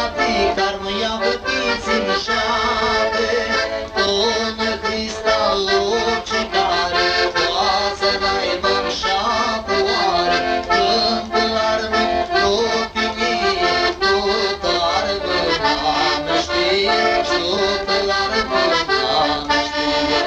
șapte, carmă ia vătiți în șapte, până cristal ce care, toată naibă în șapte oare, când l'armă copii, tot armă n-am știe, și tot l'armă n-am știe.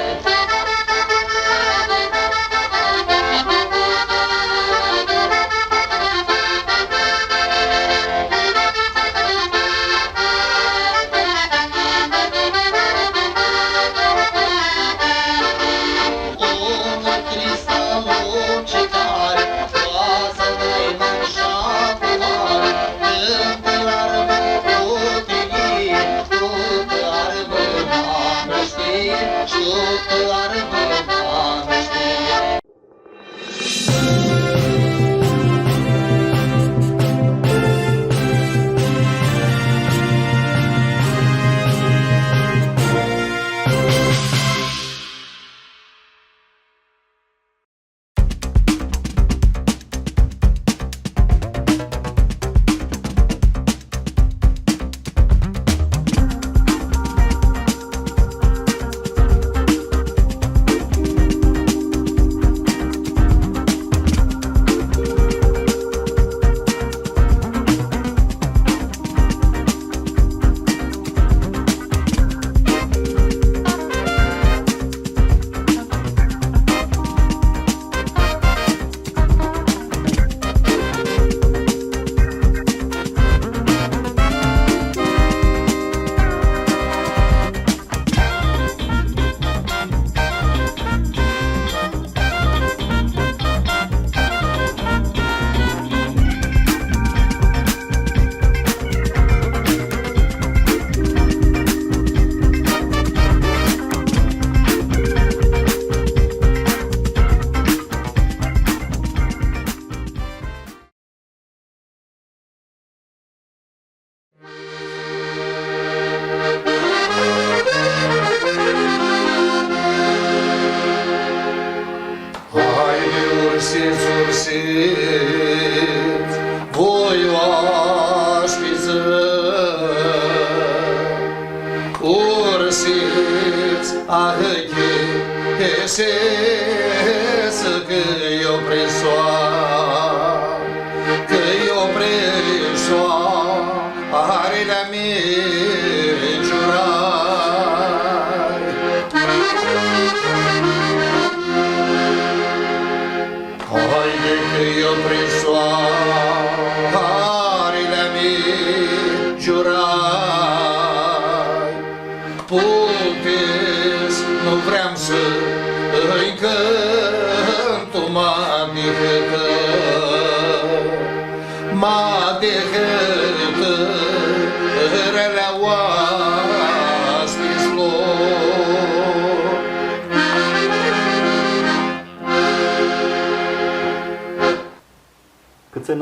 Cât se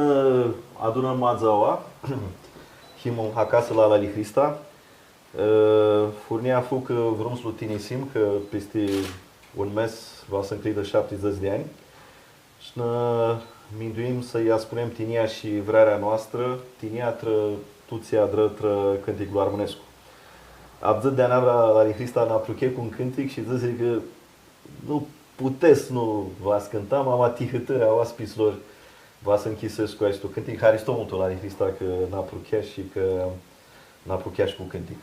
adună mazaua, himul acasă la Lali Hrista, furnia fuc vrum slutinisim, că peste un mes va să înclidă 70 de ani. Și ne minduim să-i spunem tinia și vrerea noastră, tinia tră tuția drătră cânticul armânescu. Abzăt de anavra Lali Hrista n-a pruche cu un cântic și zice că nu puteți, nu v-ați cânta, mama tihătă a oaspislor va să închisesc cu acest cântic. Haristomul Lali Hrista că n-a pruchea și că n-a pruchea și cu cântic.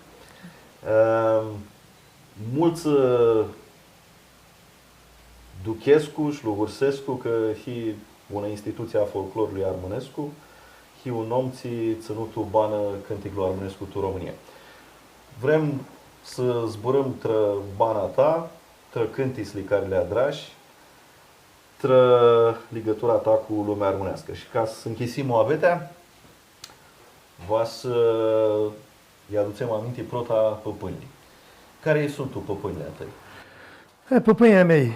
Mulți duchescu și lugursescu că hi una instituție a folclorului armânescu, hi un om ținutul bană cânticul armânescu tu România. Vrem să zburăm tră bana ta, tră cântisli care le adrași, tră legătura ta cu lumea armânească. Și ca să închisim o avetea, va să îi aducem aminte prota păpânii. Care sunt tu păpânile tăi? Păpânii mei,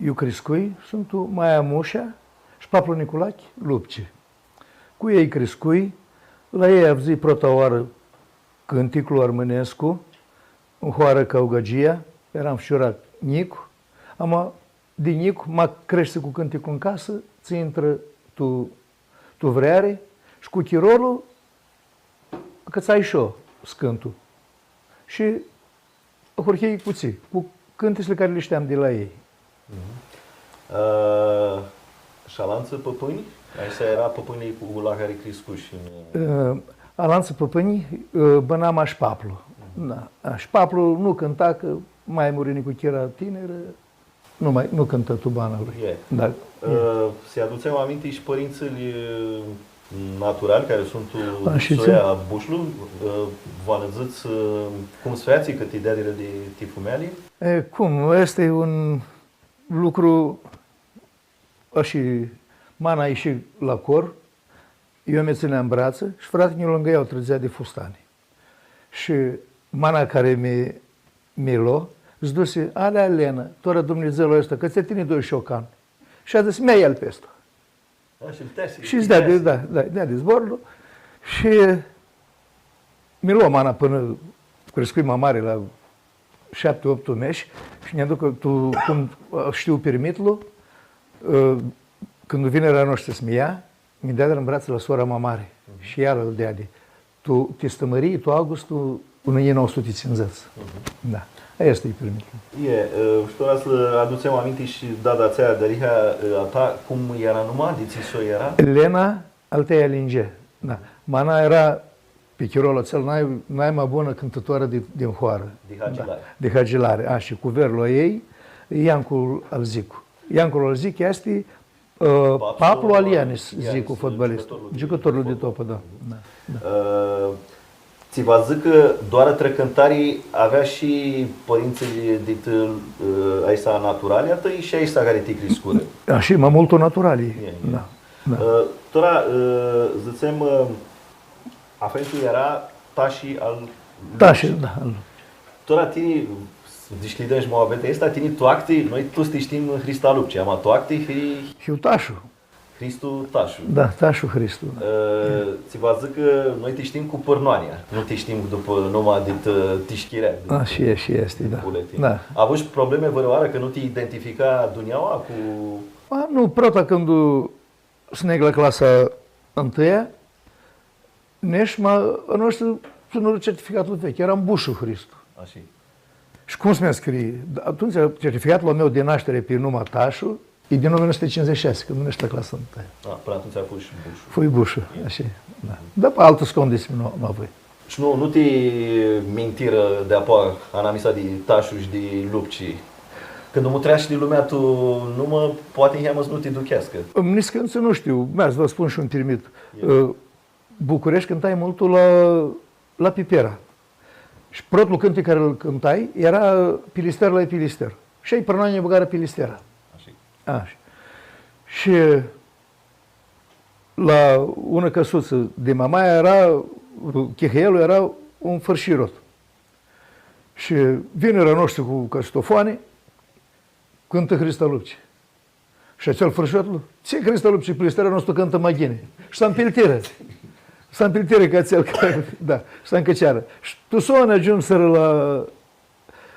eu crescui, sunt Maia Mușa și Paplu Niculache Lupci. Cu ei crescui, la ei am zis prota oară cânticul armânescu, în hoară căugăgia, eram șurat Nicu, din Nicu mă crește cu cânticul în casă, ți intră tu vreare și cu chirolul că ți-ai și eu scântul. Și hurchei puțin, cu cântecele care le știam de la ei. Șalanță păpâni? Așa era păpânii la care crescuși în... Alanță păpâni, bănam așpaplu. Da. Așpaplu nu cânta, că mai Murinicu era tineră, nu cântă tubana lui. Yeah. Da. Se aduceau aminte și părinții naturali, care sunt Și soia bușlu, vă anăzăți cum sfeații cât ideea de tifumeali? Cum? Este un lucru, și mana a ieșit la cor, eu mi țineam în brață și fratele meu lângă ea o trăgea de fustani. Și mana care mi-a luat, îți duse, alea Elena, tora Dumnezeul ăsta, că ți-a tine doi șocan. Și a zis, mi-a el pe ăsta. Și îți dea de zborul și mi-a luat mana până crescui mare la 7-8 meși și ne-a duc, tu, cum știu permitlu, când vine la noastră să-mi ia, mi dea în brațe la sora mea mare și ea îl dea de. Tu te stămării, tu Augustul, până în 1950. Da, asta e permitlu. Și doar să aducem aminte și data aceea de Riha a ta, cum era numai, de ți era? Elena, alteia linge. Da. Mana era pe chirolul cel mai bună cântătoare din hoară. De Hagilare. Da, de Hagilare. Și cu verul ei, Iancul Alzicu. Iancul Alzicu este Pablo Alianis, zicu, fotbalist. Jucătorul de topă, da. Ți vă zic că doar între cântarii avea și părinții dit aici naturali atâi și aici care te crescură. Și mai multul naturali. Da. Tora, zicem, afentul era tașii al... Tașii, da. Tora tine, deci că idei mă avete asta, tine toacti, noi toți știm Hrista Lupci, ama toacti și tașul. Hristu Tașu. Da, Tașu Hristu. Da. Ți vă zic că noi te știm cu Părnoania, nu te știm după numai de Tișchirea. Și este, da. Da. A avut și probleme vărăoară că nu te identifica Duniaua cu... Nu, prota când sneg la clasa 1-a, neșma, a noastră sună certificatul vechi, eram Bușu Hristu. Așa. Și cum se scrie? Atunci certificatul meu de naștere pe numai Tașu e din 1956, când nu ești la clasa 1-a. Până atunci a fost și Bușu. Foi Bușu, așa. Da. Dar pe altă condiții nu avui. Și nu te mintiră de apoi anamisa de Tașu și de Lupci. Când mă treași de lumea, tu nu mă, poate în nu te duchească. Nici când nu știu, mers, vă spun și un trimit. București cântai multul la Pipera. Și protul cânte care îl cântai era Pilister la Pilister. Și ai Părnoanie băgară Pilistera. Așa. Și la una căsuță de mama era, chihăielul era un fărșirot. Și vine la noștri cu căstofoane, cântă Hrista Lupci. Și acel fărșirot, ce Hrista Lupci, Pilistera nostru cântă maghine. Și s-a împiltiră. S-a împiltiră ca cel care, da, s-a încăceară. Și tu s-o ajunseră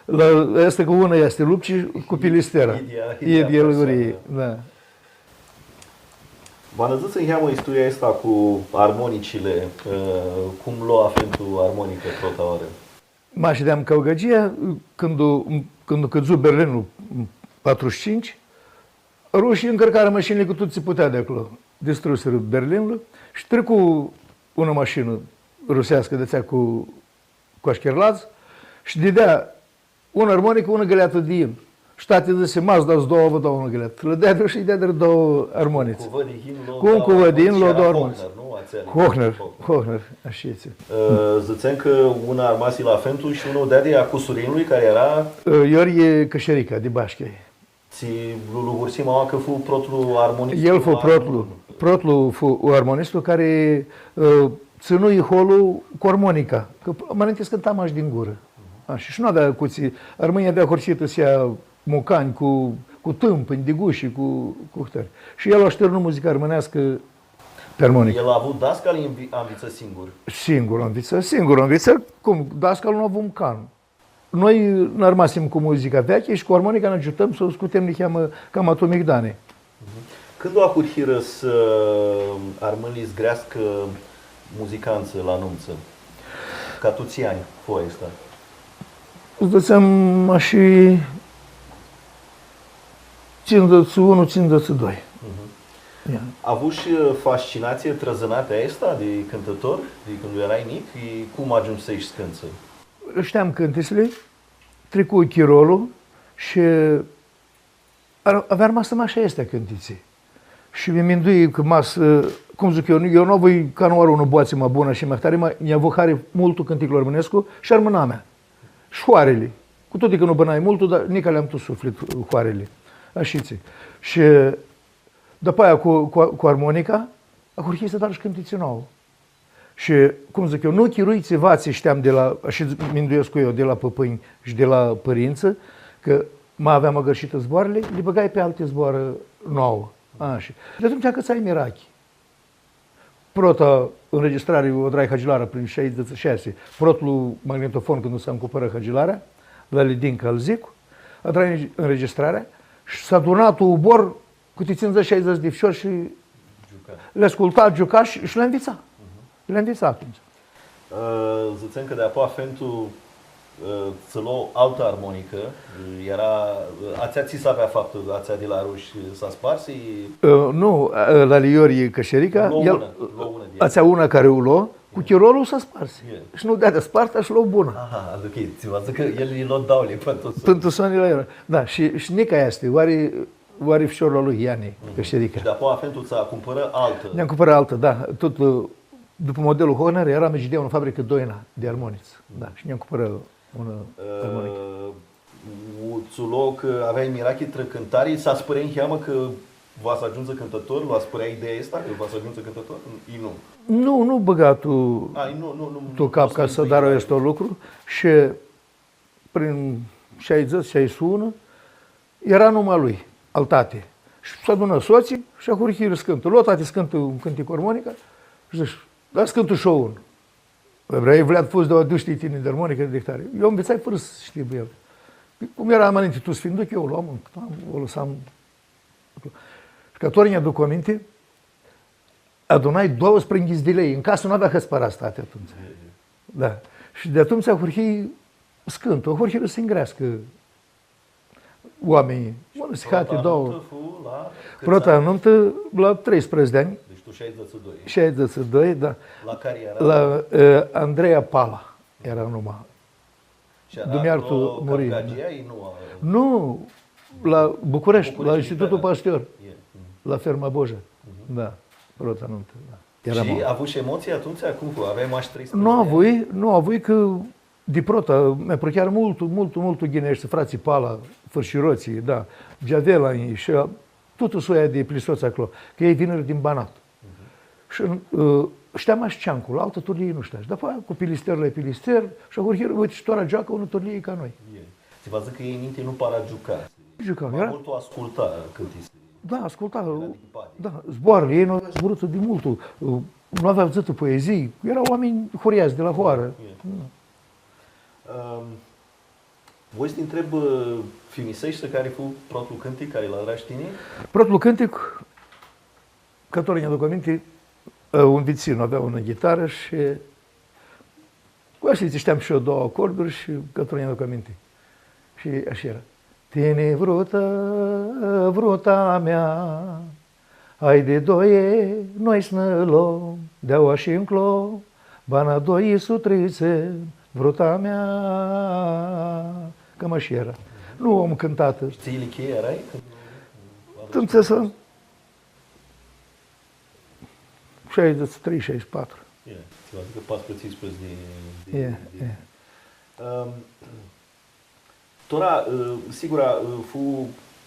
la asta cu una este Lupci cu Pilistera. Ideea, da. V-am zis în heamă istoria asta cu armonicile, cum lua afentul armonică tot oară? Mă aședeam căugăgia, când căzu Berlinul în 45, rușii încărcară mașinile cu tot ce putea de acolo. Distruseră Berlinul și trecu una mașină rusească de cu așcherlați și dădea una armonică, una găleată de in. Și tate zise, m-ați dați două, vă dau una găleată. Le dea și dea două armonițe. Cu un cuvăd de in, le două armonițe. Hochner, așa este. Zicem că una armasi la Fentu și unul dea de Acusurinului, care era... Iorghe Cășerica, de Bașchei. Ți lugursi mama că fu protlu armonistul? El fu protlu fu armonistul care ținui holul cu armonica. Că mă amintesc cântam aș din gură. Și nu avea cuții. Armânia de horcită să ia mocani cu tâmpâni, de guși, cu hutări. Și el a șternut muzica armânească pe armonică. El a avut dascal, a învățat singur? Singur a învățat. Cum? Dascal nu a avut un can. Noi ne rămasem cu muzica veche și cu armonica ne ajutăm să o scutem, ne cheamă cam atomic dane. Când o acurhiră să armânii zgrească muzicanță la nunță? Ca tu ți ani, foi asta. Îți dă seama și 51, 52. Ia. A avut și fascinație trăzănată asta de cântător, de când erai mic? Cum ajungi să ești scânță? Știam cântesele, trecu chirolul și avea rămas așa este cântiții. Și mi-ndui că cum zic eu nu voi ca nu are unul boață mai bună și mai tare, mi-a vocare multul cânticul românescu și armâna mea. Șoarele. Cu toate că nu bănai multul, dar nici le-am tu suflet hoarele. Așiți. Și după aia cu armonica, acum să dar și cântiții nouă. Și, cum zic eu, nu chiruiți vații știam de la, și minduiesc cu eu, de la păpâni și de la părință, că mai aveam agărșită zboarele, le băgai pe alte zboare nouă. Așa. De atunci că ți-ai mirachi. Prota înregistrare o drai Hagilara prin 66, protul magnetofon când nu s-a cumpărat Hagilara, la Lidinca îl zic, a drai înregistrarea și s-a adunat un ubor câte 50-60 de fișori și le asculta, juca și le-a învățat. Le-a învățat atunci. Ziceam că de apoi Fentu să lua altă armonică, ația ți s-a avea faptul, ația de la ruși s-a spars? Nu, la Liori Cășerica, ația una care o lua, cu chirolul s-a spars. Și nu dea de sparta și lua bună. Aha, ok, ți vă zic că el îi lua daule pentru sonile era. Da, și nica este, oare fișorul lui Iani Cășerica. Și de apoi Fentu ți-a cumpărat altă? Ne-am cumpărat altă, da, tot după modelul Horner, era Megidea în fabrică Doina de armoniți. Da, și ne-am cumpărat una armonică. Țulo că aveai mirachi între cântari, s-a spărea în cheamă că va să ajungă cântător? Va spărea ideea asta că va să ajungă cântător? Nu. Nu băga tu cap ca să dar este un lucru și prin 60-61 era numai lui, al tate. Și s-a adunat soții și a hurhiră scântul. Lua tate scântă un cântic armonică și zice, da scântul și un. Vrei Vlad fost de o duște tine de armonică de dictare. Eu învețai fără să știu el. Cum era înainte, tu sfinduc, eu o luam, o lăsam. Și ca toți ne aduc aminte, adunai 12 înghiți de lei. În casă nu avea hăspăra state atunci. Da. Și de atunci a hurhii scântul, a hurhii să îngrească oamenii. Unul se hate, două. Prota anuntă la 13 de ani. Deci tu 62. 62, da. La care era? La Andreea Pala era numai. Dumiartul Murin. Nu, la București, la Institutul Pasteur, la Ferma Boja. Da, Prota anuntă. Da. Și a avut și emoții atunci? Cum aveai mași 13? Nu a avut că de Prota mi-a plăcut mult ghinești, frații Pala, fărșiroții, da, Giavela și totul soia de plisoți acolo, că ei vineri din Banat. Și știam așa ceancul, altă turlie nu știa. Și după aia cu pilister la pilister și uite, și toara joacă unul turlie ca noi. Ți vă zic că ei minte nu para juca. Juca, era? Mult o asculta cântise. Da, asculta. Da, zboarele, ei nu aveau zburât de multul. Nu aveau zătă poezii. Erau oameni horiați de la hoară. Voi să te întreb Fimisește care fu protul cântic care l-a drat tine? Protul cântic, că tot ne aduc aminte, un vițin avea una gitară și cu așa știam și eu două acorduri și că tot ne aduc aminte. Și așa era. Tine vruta mea, ai de doie, noi snălo, de-aua și înclo, bana doi sutrițe, vruta mea, cam așa era. Nu am cântat. Ții lichie erai? Tâmțe să 63-64. Ți-o adică pas precis de... Tora, sigura,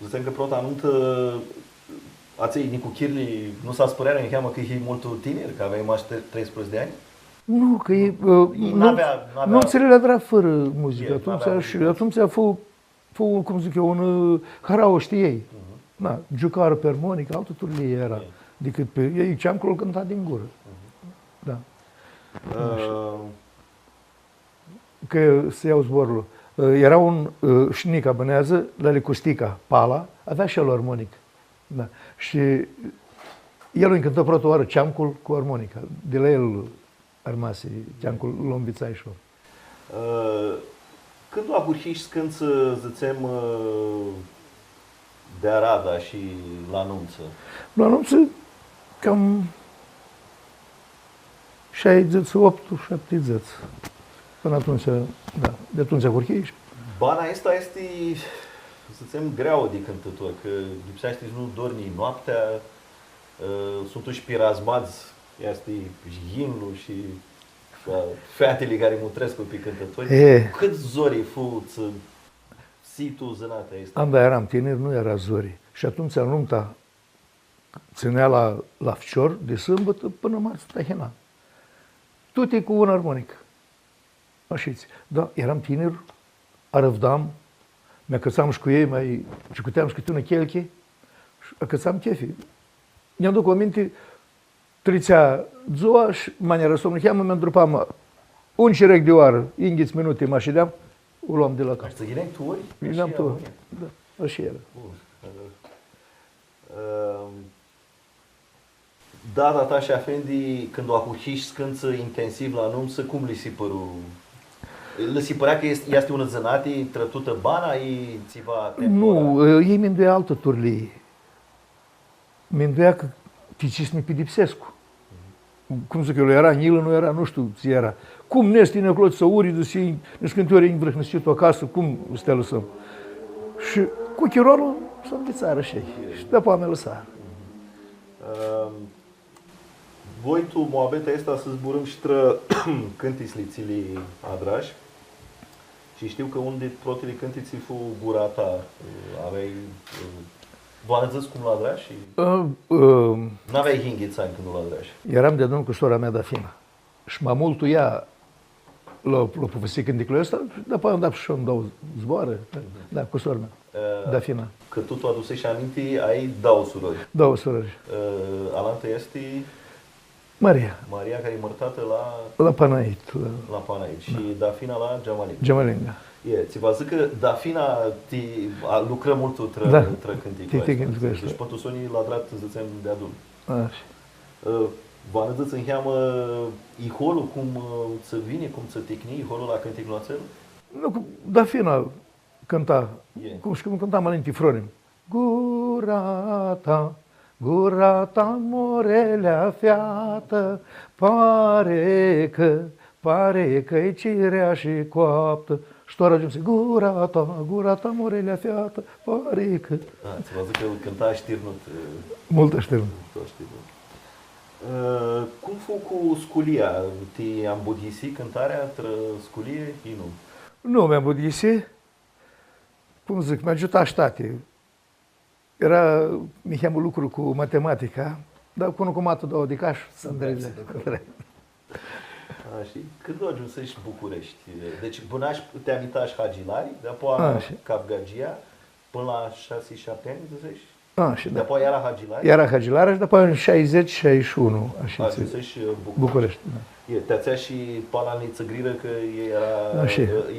zicem că Prota anuntă aței Nicu Chirli nu s-a spărerea, ne cheamă că e mult tineri, că aveai mai 13 de ani? Nu, că nu înțelegea dra fără muzică. Atunci a fost, cum zic eu, un harao știei. Da, jucară pe armonică, altă turlie era. Decât pe ei ceancul cânta din gură. Da. Că se iau zborul. Era un șnica bănează, la Licustica, Pala, avea și el armonic. Da. Și el îi cântă prota oară ceamcul cu armonica. De la el armase, teancul Lombițaișul. Când a hurhiș scânță, zicem, de Arada și la nunță? La nunță, cam 68, 70. Până atunci, da, de atunci hurhiș. Bana asta este, să zicem, greau de cântător, că lipsește nu dormi noaptea, sunt uși pirazmați, este himnul și fetele care mutresc pe cântători. Cât zorii fu situl zânate este? Am, da, eram tineri, nu era zori. Și atunci nunta ținea la Fcior de sâmbătă până marți Tahina. Toate cu un armonic. Așiți. Da, eram tineri, arăvdam, mi-a cățam și cu ei, mai cicuteam și câte una chelche și cățam chefi. Mi-am duc aminte, tricea ziua și maniera somnul cheamă, mi-am drupam un cirec de oară, inghiți minute, mă aședeam, o luam de la cap. Să ghineai tu ori? Ghineam tu ori, da, așa era. Data ta și Afendi, când o ahuhiși scânță intensiv la nunță, cum li se păru? Le se părea că este una zănată, trătută bana, ei țiva temporar? Nu, ei mi-nduia altă turlie. Mi-nduia că ticisni pe Dipsescu. Cum zic eu, era Nilă, nu era, nu știu ce era. Cum ne este necloți să uri, de si, ne scântoare învrăhnăsit-o acasă, cum să te lăsăm? Și cu chirolul s-a învițară și ei. Și după am lăsat. Voi tu, Moabeta asta, să zburăm și tră cântislițilii Adraș. Și știu că unde protele cântiții fu gura ta, aveai... V-am zis cum la Adraș? N-aveai hinghițani când la Adraș? Eram de domn cu sora mea Dafina. Și mai mult ea l-a povestit cântecul ăsta, după am dat și îmi dau zboară, da, cu sora mea, Dafina. Că tu adusești aminte, ai două surori. Două surori. Alantă este... Maria. Maria, care e mărtată la Panait. La Panait. Și Dafina la Geamalinga. Geamalinga. Ți vă zic că Dafina lucră mult tră cânticul ăsta. Deci pentru sonii la drept, zicem, de adun. Așa. V-am zis în heamă iholul, cum să vine, cum să tehni iholul la cânticul la țel? Nu, Dafina cânta, cum cânta Malinti Fronim. Gura ta, morelea fiată, pare că-i cirea și coaptă. Și tu ajungi, gura ta, morelea fiată, pare că... Ți vă zic că îl cânta știrnut. Multă știrnut. Cum fu cu sculia? Te-am budhisit cântarea între sculie? Nu. Nu mi-am budhisit. Cum zic, mi-a ajutat tate. Era, mi cheamă lucru cu matematica, dar cu matul de odicaș să îndreze. Și când ajunsești București? Deci până te amintași Hagilari, după Capgagia, până la 6-7 ani, zicești? Da. După era Hagilari? Era Hagilari și după în 60-61 ajunsești București. Da. Te-ațea și palaniță grilă că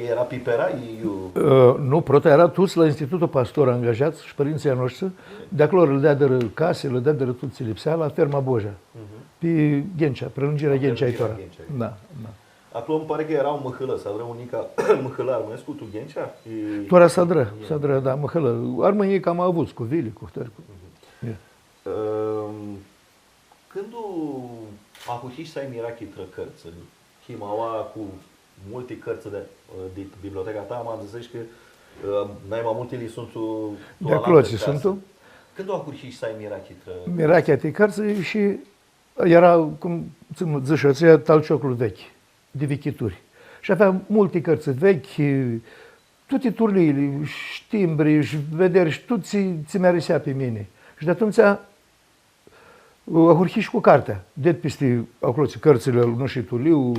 era pipera? Nu, prota era toți la Institutul Pastor angajați și părinții noștri. De acolo le dea de case, le dea de tot ce lipsea la ferma Boja. Pe Ghencea, prelungirea Ghencea-Itora. Da. Acolo îmi pare că era un măhălă, Sadră unica măhălar, mă cu tu Ghencea? Toara Sadră, da, măhălă. Armănie cam a avut, cu vili, cu hătări. Când ahuhiși să ai mirachi tră cărți, Himaua cu multe cărți de biblioteca ta, m-am zis că mai multele sunt de acolo ți sunt. Când ahuhiși să ai mirachi tră? Mirachia te cărți și era, cum zice, talciocul vechi, de vechituri. Și avea multe cărți vechi, toate turliile, și timbri, și vederi, și tot ți merisea pe mine. Și de atunci ahurhi și cu cartea. De peste acolo cărțile lui și Tuliu,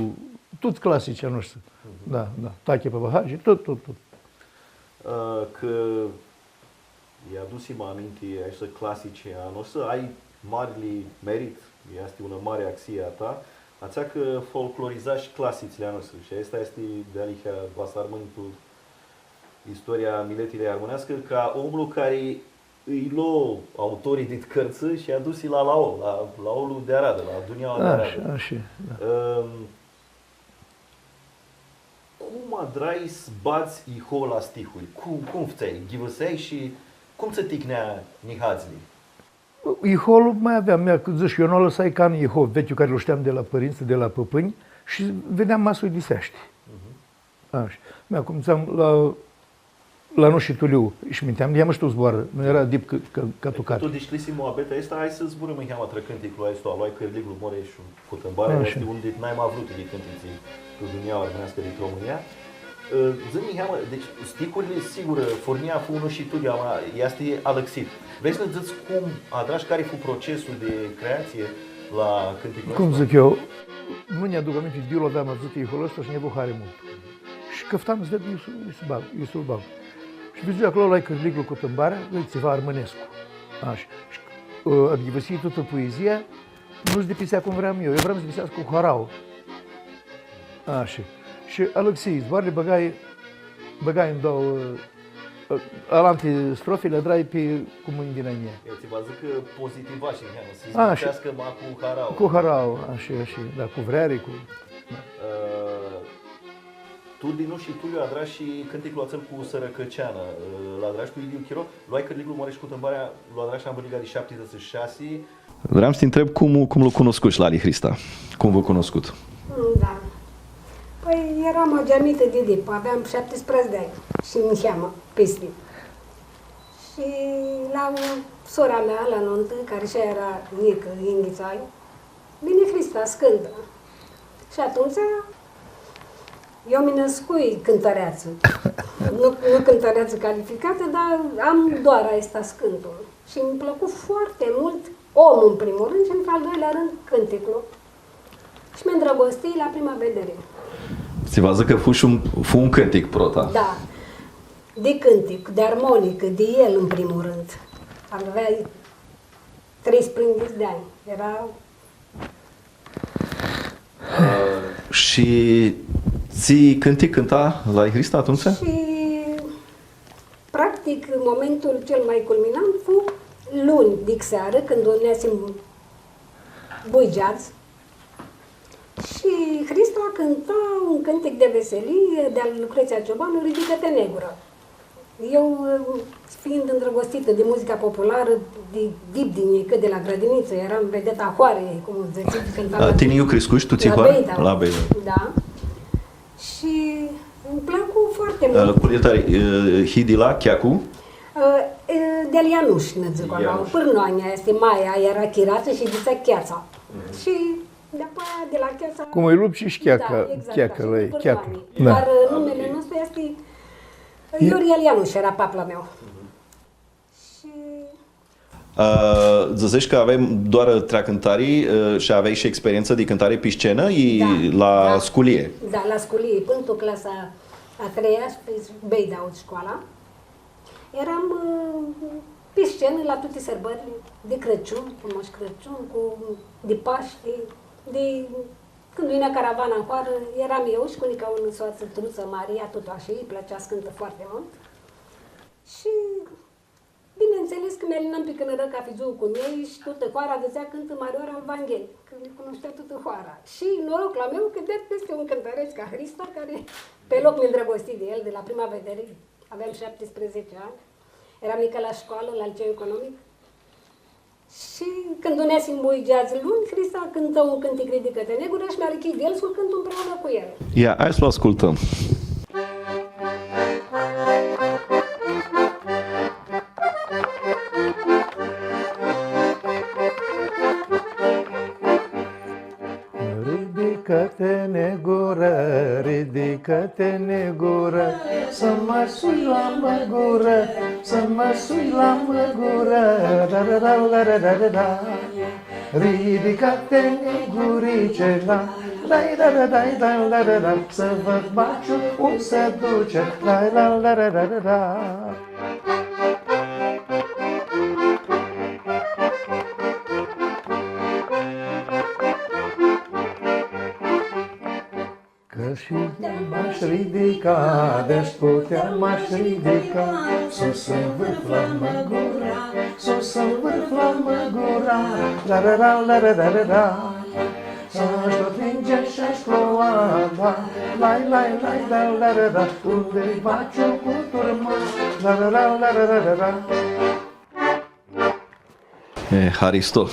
tot clasice noștri. Da. Tache pe Bahagi, tot. Că i-a dus-mă aminte, așa clasice a noastră, ai marele merit, este una mare axie a ta, ațea că folclorizați clasicile a noastre. Și asta este de alicia vasarmântul istoria miletilei armonească, ca omul care îi luă autorii din cărți și a dus la laolul de Arada, la Dunia de Arada. Așa, da. cum adrai zbați iho la stihuri? Cum fței? Ghivăsei și cum se ticnea nihazli? Iholul mai aveam, că zici, eu nu o lăsai ca în Ihov vechiul care îl știam de la părinți, de la păpâni și vedeam masul diseaște. Așa. Acum la nu și Tuliu și minteam, ia mă știu zboară, nu era dip ca tucat. Tu disclisi moabeta esta, hai să zburăm în cheamă trăcânticul ăsta, luai cărligul Moreșu, Cutâmbare, este unde n-ai mai vrut de cântiții pe dunia armenească din România. Zi-mi, cheamă, deci sticurile, sigur, fornia fu unul și Tuliu, este alăxit. Vrei să ne zici cum adrași, care fu procesul de creație la cânticul ăsta? Cum zic eu, nu ne aduc aminte, Diul aveam văzut Iholul ăsta și ne buhare mult. Și căftam să ved Iusul Bag. Și văzut acolo la cărligul Cutâmbarea, ceva armănescu. Așa. Și adghivăsii toată poezia, nu-ți depisea cum vreau eu vreau să depisească cu harau. Așa. Și Alexei, zboarele băgai în două, alante strofele, drai pe cu mâini din aia. Eu ți vă zic că pozitiva și să zbicească cu harau. Cu harau, așa, da, cu vreare, cu... Tu din nou și Tuliu adrași și cânticul ațel cu Sărăcăceană, l-adrași cu Idiu Chiro, luai cărligul Moreș Cutâmbarea, l-adrași în Băliga de 76. Vreau să te întreb cum l-a cunoscut la Ali Hrista, cum v-a cunoscut? Da. Păi eram ageamită de dip, aveam 17 de ani și îmi cheamă peste. Și la sora mea, la nuntă, care și era mică, Inghițai, vine Hrista, scântă. Și atunci eu mi născui cântăreață. Nu cântăreață calificată, dar am doar asta scântul. Și mi-a plăcut foarte mult omul în primul rând și în al doilea rând cântecul. Și mi-a îndrăgostit la prima vedere. Ți vă zic că fu un cântic prota. Da, de cântec, de armonică, de el în primul rând. Avea 13 de ani. Era... Și ți cânta la Hrista atunci? Și practic momentul cel mai culminant fu luni de seară, când o neasim buigeați. Și Hrista cânta un cântec de veselie de-al Lucreția Ciobanu, Ridică-te negură. Eu, fiind îndrăgostită de muzica populară, de dip din mică, de la grădiniță, eram vedeta Hoare, cum ziceți, cânta. Tine eu crescuși, tu ți Hoare? La Beida. Da. Și îmi plăcu foarte mult. Cu tare, Hidila, Chiacu? De-al Ianuș, ne zic acolo. Pârnoania este Maia, era chirață și zicea Cheața. Și de-apoi de la Cheața... Cum îi lup și Cheacă, da, exact, Cheacă, la ei, Cheacu. Dar numele nostru este... Ioriel Ianuș era papla meu. Și... Zicești că aveai doar treacântarii și aveai și experiență de cântare pe scenă la sculie. Da, la sculie, până în clasa a treia, pe Beida, școala. Eram pe scenă la toate sărbările, de Crăciun, cu Moș Crăciun, de Paște, de... Când vinea caravana în coară, eram eu și cu nica ună soață, Truță Maria, tot așa, îi plăcea să cântă foarte mult. Și bineînțeles că mi-alinam pe cânără ca fizul cu ei și toată coara dăzea cântă Mariora în Vanghel, că le cunoștea toată coara. Și noroc la meu că de peste un cântăreț ca Hrista, care pe loc mi-a îndrăgostit de el, de la prima vedere, aveam 17 ani, eram mică la școală, la liceu economic. Și când uneasim buigeați luni, Hrista cântă un cântec Ridică-te negură și mi-a richit de el să-l cânt împreună cu el. Ia, hai să-l ascultăm. Ridică-te negură, ridică-te negură, să mă sui la măgură, să mă sui la măgură, da-da-da-da-da-da-da. Ridică-te negurice, da-da-da-da-da-da-da, să văd baciul cum se duce, da-da-da-da-da-da. Că și m-aș ridica, deci putea m-aș ridica, sus în vârf la măgura, sus în vârf la măgura, la-ra-ra-la-ra-ra-ra. Aș atinge și-aș ploua, lai, lai, lai, la, la, la, la, unde-i baciu cu turma, la, la, la, la, la, la, la. Haristo.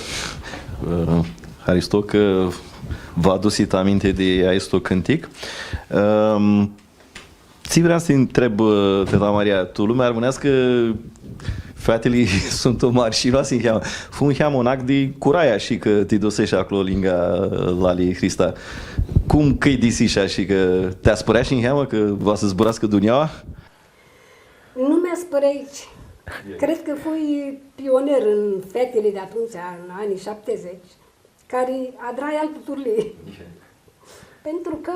Haristo, că v-a adus aminte de acest cântic. Ți vreau să te întreb, Teta Maria, tu lumea armânească, fetele sunt o mari și luați în cheamă. Fu un cheamă un act de curaia și că te dosești acolo linga la lui Hrista. Cum că-i disișa și că te-a spărea și în cheamă că va să zburască Duneaua? Nu mi-a spărat aici. Cred că fui pioner în fetele de atunci, în anii 70, care adrai altul turlii. Pentru că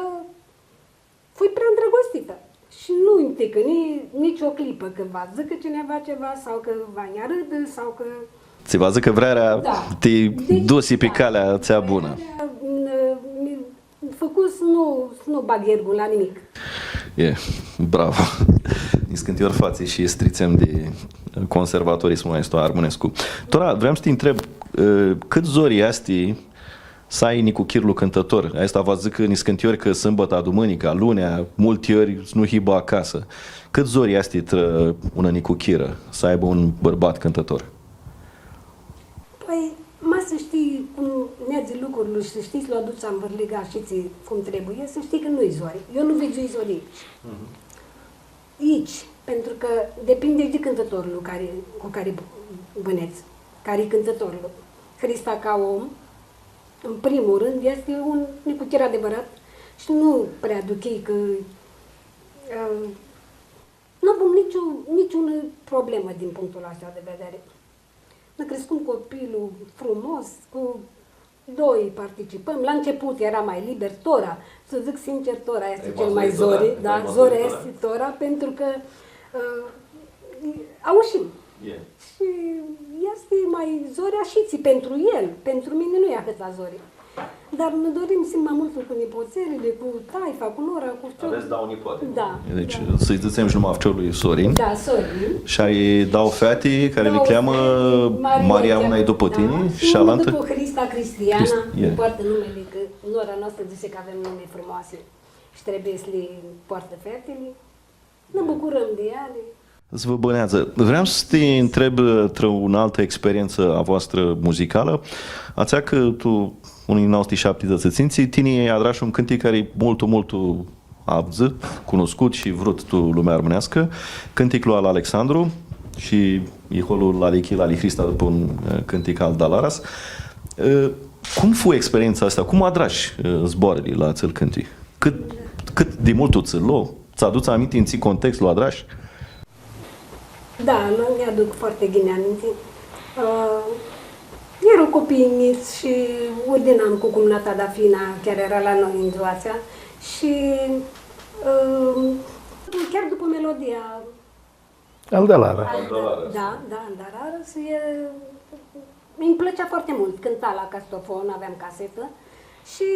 fui prea îndrăgostită. Și nu întică nici o clipă că va zică cineva ceva sau că va râdă sau că... Ți va zic că vrerea te dusi pe da, calea țea bună. Făcut să nu bag iergul la nimic. Bravo. Niscântior față și strițem de conservatorismul ăsta armânescu. Tora, vreau să te întreb, cât zori astii să ai Nicu Chirlu cântător? Asta vă zic niscântiori că sâmbătă, dumânica, lunea, multe ori nu hiba acasă. Cât zori astii tră una Nicu Chiră să aibă un bărbat cântător? Păi, să știi cum neazi lucrurile și să știi să l aduci în vârliga și ți cum trebuie, să știi că nu-i zori. Eu nu văd zori aici. Aici, pentru că depinde de cântătorul cu care băneți, care e cântătorul. Hrista ca om, în primul rând, este un nicuchir adevărat și nu prea duc ei că nu am niciună problemă din punctul ăsta de vedere. Ne crescut copilul frumos, cu doi participăm. La început era mai liber, Tora, să zic sincer, Tora este cel mai zori, da, Zora este Tora, pentru că aușim. Și este mai zorea și pentru el, pentru mine nu e atâta zori. Dar ne dorim simt mai mult cu nipoțelele, cu taifa, cu nora, cu știu. Aveți dau nipoate. Da. Deci să-i dățem și numai lui Sorin. Da, Sorin. Și ai dau fete care le cheamă Maria una e după tine și alaltă după Hrista Cristiana, poartă numele, că nora noastră zice că avem nume frumoase și trebuie să le poartă fetele. Ne bucurăm de ele. Îți vă bănează. Vreau să te întreb într-o o altă experiență a voastră muzicală. Ațea că tu, unii din 97 de țăținții, tine adra și un cântic care e mult abză, cunoscut și vrut tu lumea armânească, cânticul al Alexandru și iholul la lui Hrista după un cântic al Dalaras. Cum fu experiența asta? Cum adrași zboarele la țăl cântic? Cât de mult tu ți-l ți aduți aminte în contextul adrași? Da, mi-aduc foarte bine aminte. Erau copii mici și ordinam cu cumnata Dafina, care era la noi în Zoația, și chiar după melodia Aldalara. Da, Aldalara, îmi plăcea foarte mult. Cânta la castofon, aveam casetă și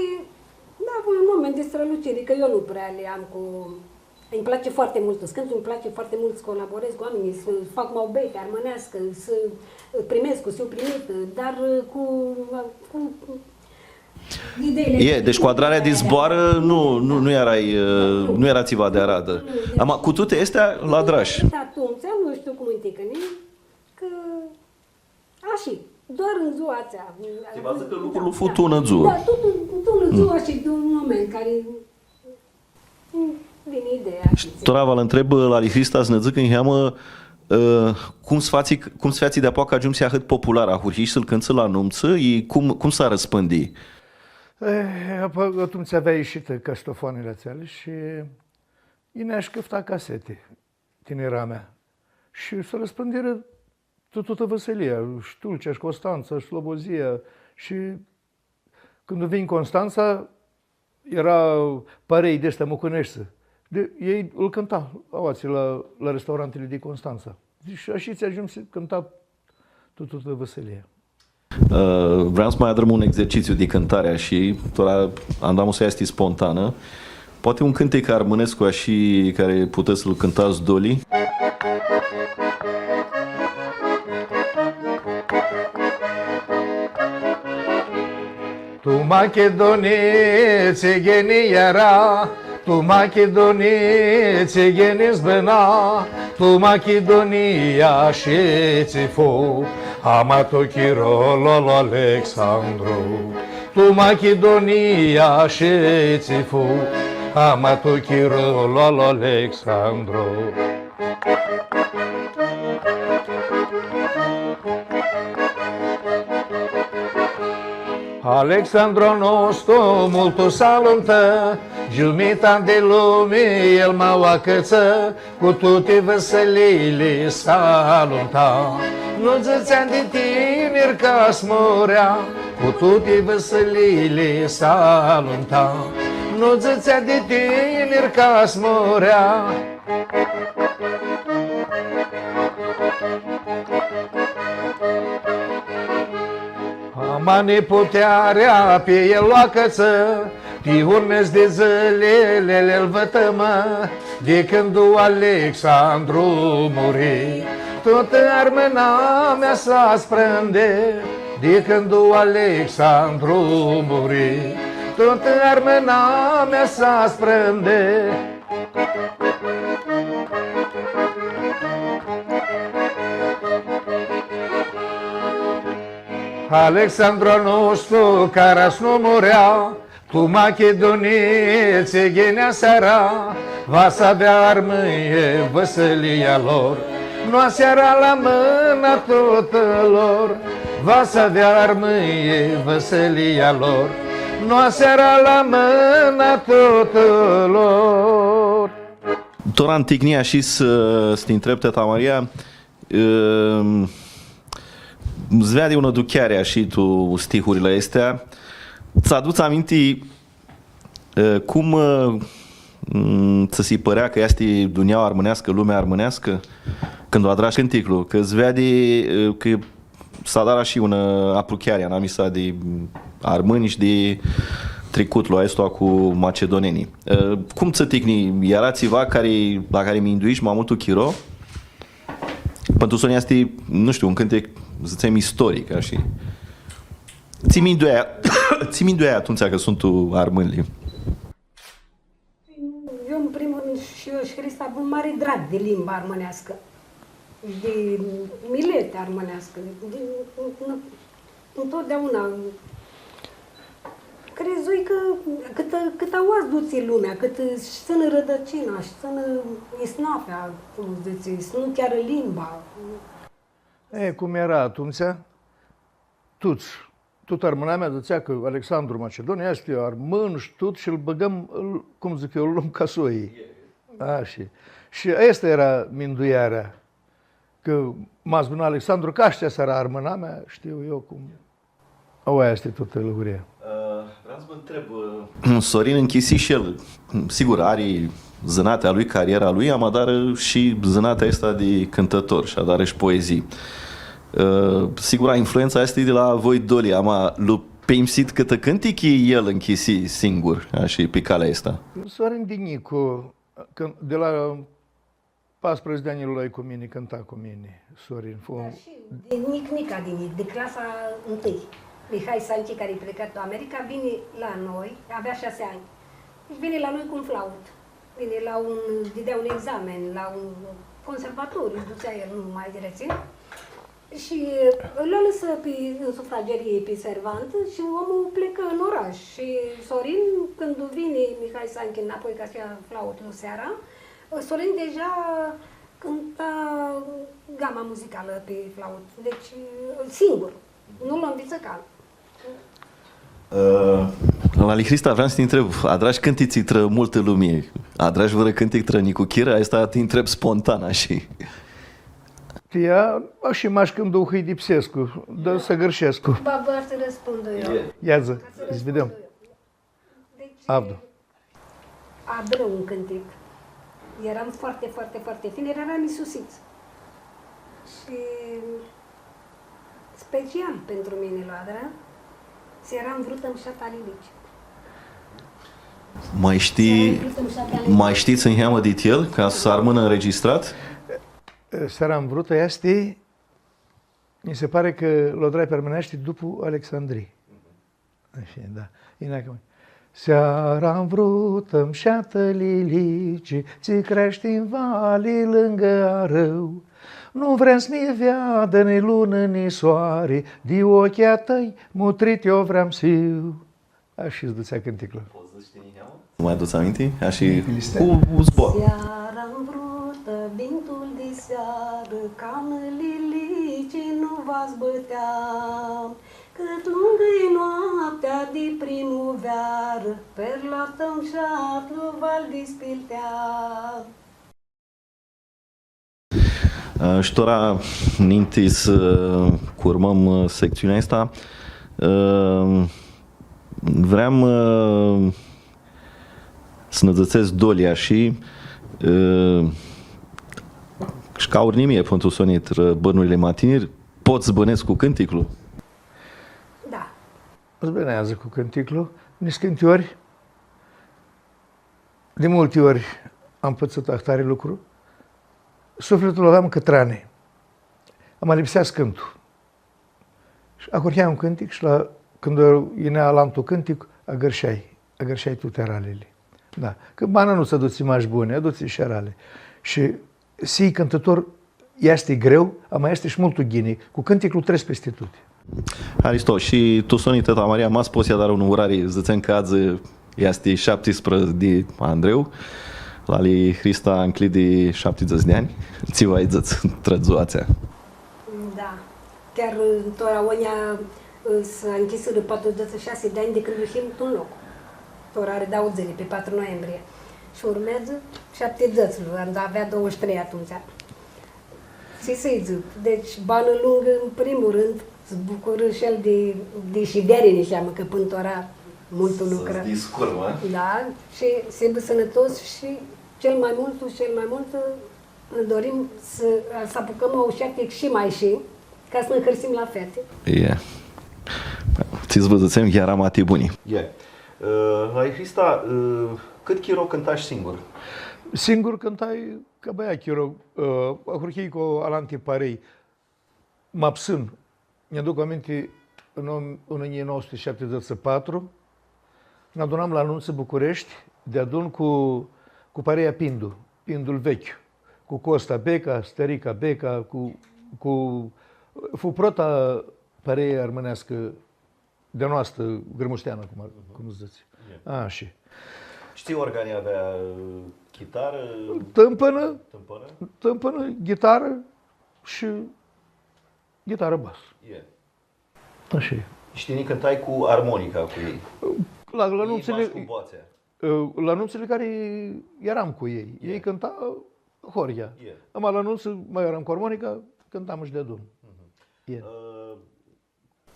da, un moment de strălucire, că eu nu prea le am cu... Îmi place foarte mult să cânt, îmi place foarte mult să colaborez cu oamenii, să fac maubete, armânească, să primesc, să fiu primit, dar cu ideile... Deci cu adrarea de zboară nu era țiva de aradă. Cu toate astea, la draș. Nu știu cum înticăni, că așa, doar în Zoația. Te va zic că lucrul fu tună Zoa. Da, tună Zoa și de un moment care... Vine ideea. Și Torava îl întreb la lui Hrista să ne zic în heamă cum sfații de apoacă ajung să ahăt popular a hurhiși să-l cânță la numță, cum s-a răspândi? Atunci avea ieșit castofoanele ațele și ne-aș căfta casete, tinera mea. Și să răspândiră toată Văsălia, Ștulcea, și Constanța, și Slobozia. Și când vin Constanța, era parei de ăștia mucănești. Ei îl cânta la restaurantele din Constanța. Și așa ți ajung să cânta toată Văsălia. Vreau să mai adrăm un exercițiu de cântare și andam să iasă spontană. Poate un cântec armânescu așa care puteți să-l cântați doli. Tu Makedonie, țegeni era, tu Makedonie, țegeni zbena, tu Makedonia și țifu, amato chirolo Alexandru, tu Makedonia și țifu, amato chirolo Alexandru. Alexandru nostru multu saluntă, jumita de lume el mă oacăță, cu toate veselile salunta. Nu zățeam de tineri ca-s murea, cu toate veselile salunta. Nu zățeam de tineri ca-s murea. Mane puterea pe el loacăță, te urmezi de zilele-l vătămă, de când Alexandru muri. Tot armâna mea s-a sprânde, de când Alexandru muri. Tot armâna mea s-a sprânde. Alexandru nostru, care-s nu murea, tu Makedonie, țeghenea seara, va să avea armâie văsălia lor. Nu seara la mâna tuturor, va să avea armâie văsălia lor. Nu seara la mâna tuturor. Toran Tignia și să te întreb, teta Maria, îți vede una duchearea și tu stihurile astea. Ți-aduți aminti cum ți se părea că este dunia armânească, lumea armânească, când o adrași cânticul? Că îți vede că s-a dat și una apruchiarea, n-am misa de armâni și de tricutul ăsta cu macedonenii. Cum ți ticni? Era ceva la care mi induiși mai multul chiro? Pentru Sonia este, nu știu, un cântec, zicem, istoric, așa. Ții mindu aia atunci că sunt tu armânli? Eu, în primul rând, și eu și Crista avem mare drag de limba armânească, de milete armânească, întotdeauna. Crezui că cât auazi duții lumea, cât stână rădăcina, stână isnafea, cum ziceți, nu chiar limba. Cum era atunci, tot armâna mea zicea că Alexandru Macedonia este armân și tot și îl băgăm, cum zic eu, îl luăm ca soii. Și asta era minduiarea, că m-a spus Alexandru, că aștia era armâna mea, știu eu cum. Aia este toată lăuria. Vreau să vă întreb, Sorin închisi și el, sigur, are zânatea lui, cariera lui, am dar și zânatea asta de cântător și adare și poezii. Sigur, influența asta e de la voi doi, am peimsit câtă cântichi el închisi singur, așa, pe calea asta. Sorin Dinicu, de la 14 de ani lui cu mine, cânta cu mine, Sorin. Nica de clasa 1. Mihai Sanchi, care e plecat în America, vine la noi, avea 6 ani. Deci vine la noi cu un flaut. Vine dădea un examen la un conservatoriu, își ducea el, nu mai rețin. Și îl lăsă în sufragerie pe servant și omul plecă în oraș. Și Sorin, când vine Mihai Sanchi înapoi ca să ia flautul seara, Sorin deja cânta gama muzicală pe flaut. Deci, singur. Nu l-am vițăcat. La Lichrista vreau să te întreb, adrași cântiții tră multă lume, adrași vără cântic tră Nicu Chira, asta te întreb spontan, așa. Tia, și maș când o hâi Dipsescu, dar să gărșescu. Ba, vreau să răspund eu. Iază, îți vedem. Deci, Abdu. Adră un cântic. Eram foarte, foarte, foarte fin, eram isusiți. Și special pentru mine la Adra, eram vrută în șatalilici. Mai știți în heamă de el, ca să rămână înregistrat? Seara vrută este, mi se pare că l-o drai permanește după Alexandrii. Așa, da. Seara-am vrut îmi șeată lilici, ți crești în vale lângă arău. Nu vrem să mi veadă ni lună, ni soare, de ochii tăi mutrit eu vreau să fiu. Așa îți ducea cânticul. Nu mai aduți aminte? Și cu zbor. Seara-am vrut vintul de seară, ca în lilici nu v-ați bătea, cât lungă-i noaptea de primăvară, perla tău șatlu val dispiltea. Și tora, înainte să curmăm secțiunea asta, vreau să năzățesc dolia și ca urnimie pentru sonit bănurile matiniri, pot zbănesc cu cânticul? Da. Zbânează cu cânticul, nici cântiori. De multe ori am pățit tare lucru. Sufletul aveam cătrane. Am lipseas cântul. Și acurcheam un cântic și când inea lantul cântic, agărșai tu teralele. Da. Că bana nu se duți imagi bune, aduți și arale. Și sii cântător este greu, ama este și multul ghini. Cu cânticul treci peste toate. Haristo, și tu soni tăta Maria, mas poți dar un urare, zățen că azi este 17 de Andreu, la lui Hrista încli de 70 de ani, ți vai zăți trăzuațea. Da. Chiar în tora onia s-a închis de 46 de ani de când ieșim un loc. Tora are dau zile pe 4 noiembrie. Și urmează 7 dăților, am avea 23 atunci. Ce să-i zic? Deci, bană lungă, în primul rând, se bucură și el de șidere, ne cheamă, că până ora mult lucră. Să-ți discurmă. Da, și se sănătos și cel mai mult ne dorim să apucăm o șapte și mai și, ca să ne încălzim la fete. Yeah. Ți-ți văzățem chiar amati buni. Yeah. La Hrista, cât chiro cântași singur? Singur cântai ca băia chiro, ahurchei cu alanti parei, mapsân. Mi-aduc aminte în 1974, ne adunam la anunță București, de adun cu Parea Pindul vechi, cu Costa Beca, Stărica Beca, fu prota Parea armânească de noastră, grămușteană, cum ziceți. Așa. Știi organii avea chitară? Tâmpănă, gitară și gitară bas. Yeah. Așa. Știi, cântai cu armonica cu ei. La anunțele care eram cu ei. Ei cântau Horia. Am la anunț, mai eram cu armonica, cântam și de adun.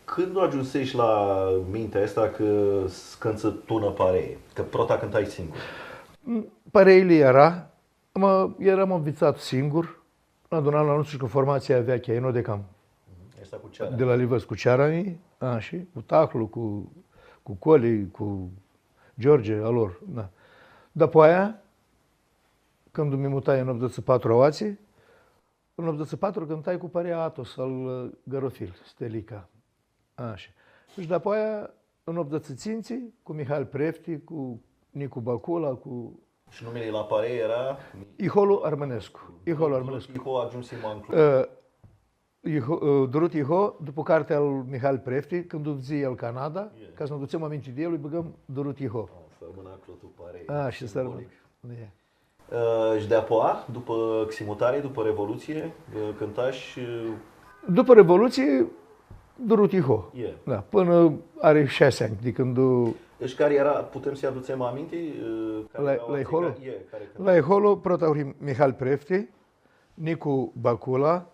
Când ajunsești la mintea asta că cântă tună paree? Că prota cântai singur? Pareile eram învățat singur. Adunam la anunțuri cu formația veche, Eno de Cam. De la Livăs cu Cearanii, cu Taclu, cu Coli, cu George, a lor. Da. După aia, când mi mutai în 84 Oații, în 84 cântai cu Parea Atos al Gărofil, Stelica. Așa. Și după aia, în 85 cu Mihail Prefti, cu Nicu Bacula, cu... Și numele la Paree era? Iholu Armănescu. Iho ajunse în club. Dorut Iho, după cartea al Mihail Prefti, când zi el Canada, ca să ne ducem aminte de el, îi băgăm Dorut Iho. Să rămână clotul Paree. Și să rămână. Și de apoi, după Ximutare, după Revoluție, cântași... După Revoluție, Dorut Iho. Da, până are 6 ani, de când... Deci care era, putem să-i aducem aminte? La Iholo? La Iholo, protagonii Mihail Prefti, Nicu Bacula,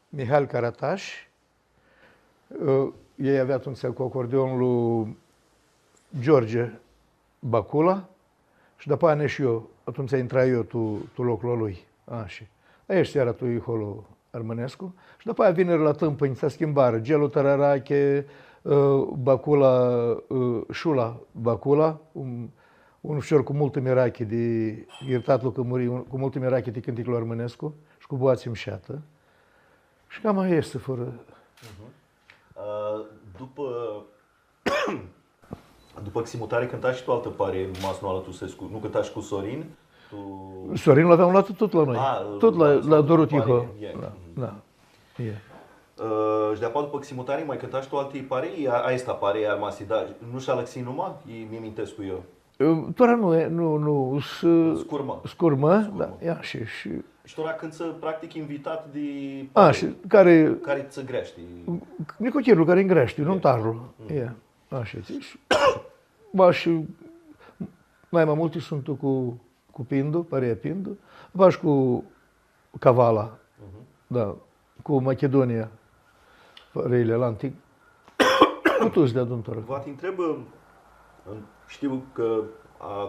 Mihail Carataș. Ei avea atunci cu acordeonul lui George Bacula și după aia și eu, atunci intrai eu tu locul lui. Așa. Aici era tu Iholo Armănescu și după aia vineri la Tâmpâni s-a schimbat Gelu Tărărache, Bacula, Șula Bacula, un ușor cu multă mirache de iertat lui că muri, cu multă mirache de cânticul armănescu și cu boații mșeată. Și cam aia este fără... După Ximutare cânta și tu altă pare, Masnu Alătusescu. Nu cânta și cu Sorin? Tu... Sorin l-aveam luat tot la noi. tot la Dorotiho. Yeah. Da. Yeah. Și de apoi după Ximutare mai cânta și tu alte parei? Asta parei Armasi, dar nu și Alexi numai? Mi amintesc cu eu. Tora nu, scurmă, da, ia și... Și tora când să practic invitat de... Și care ți grești. Nicochirul care îngrește, nu tarul. Așa, și mai multe sunt cu Pindu, Parea Pindu, și cu Cavala, da, cu Macedonia, Păreile la antic, cu toți de aduntoră. Vă întreb, știu că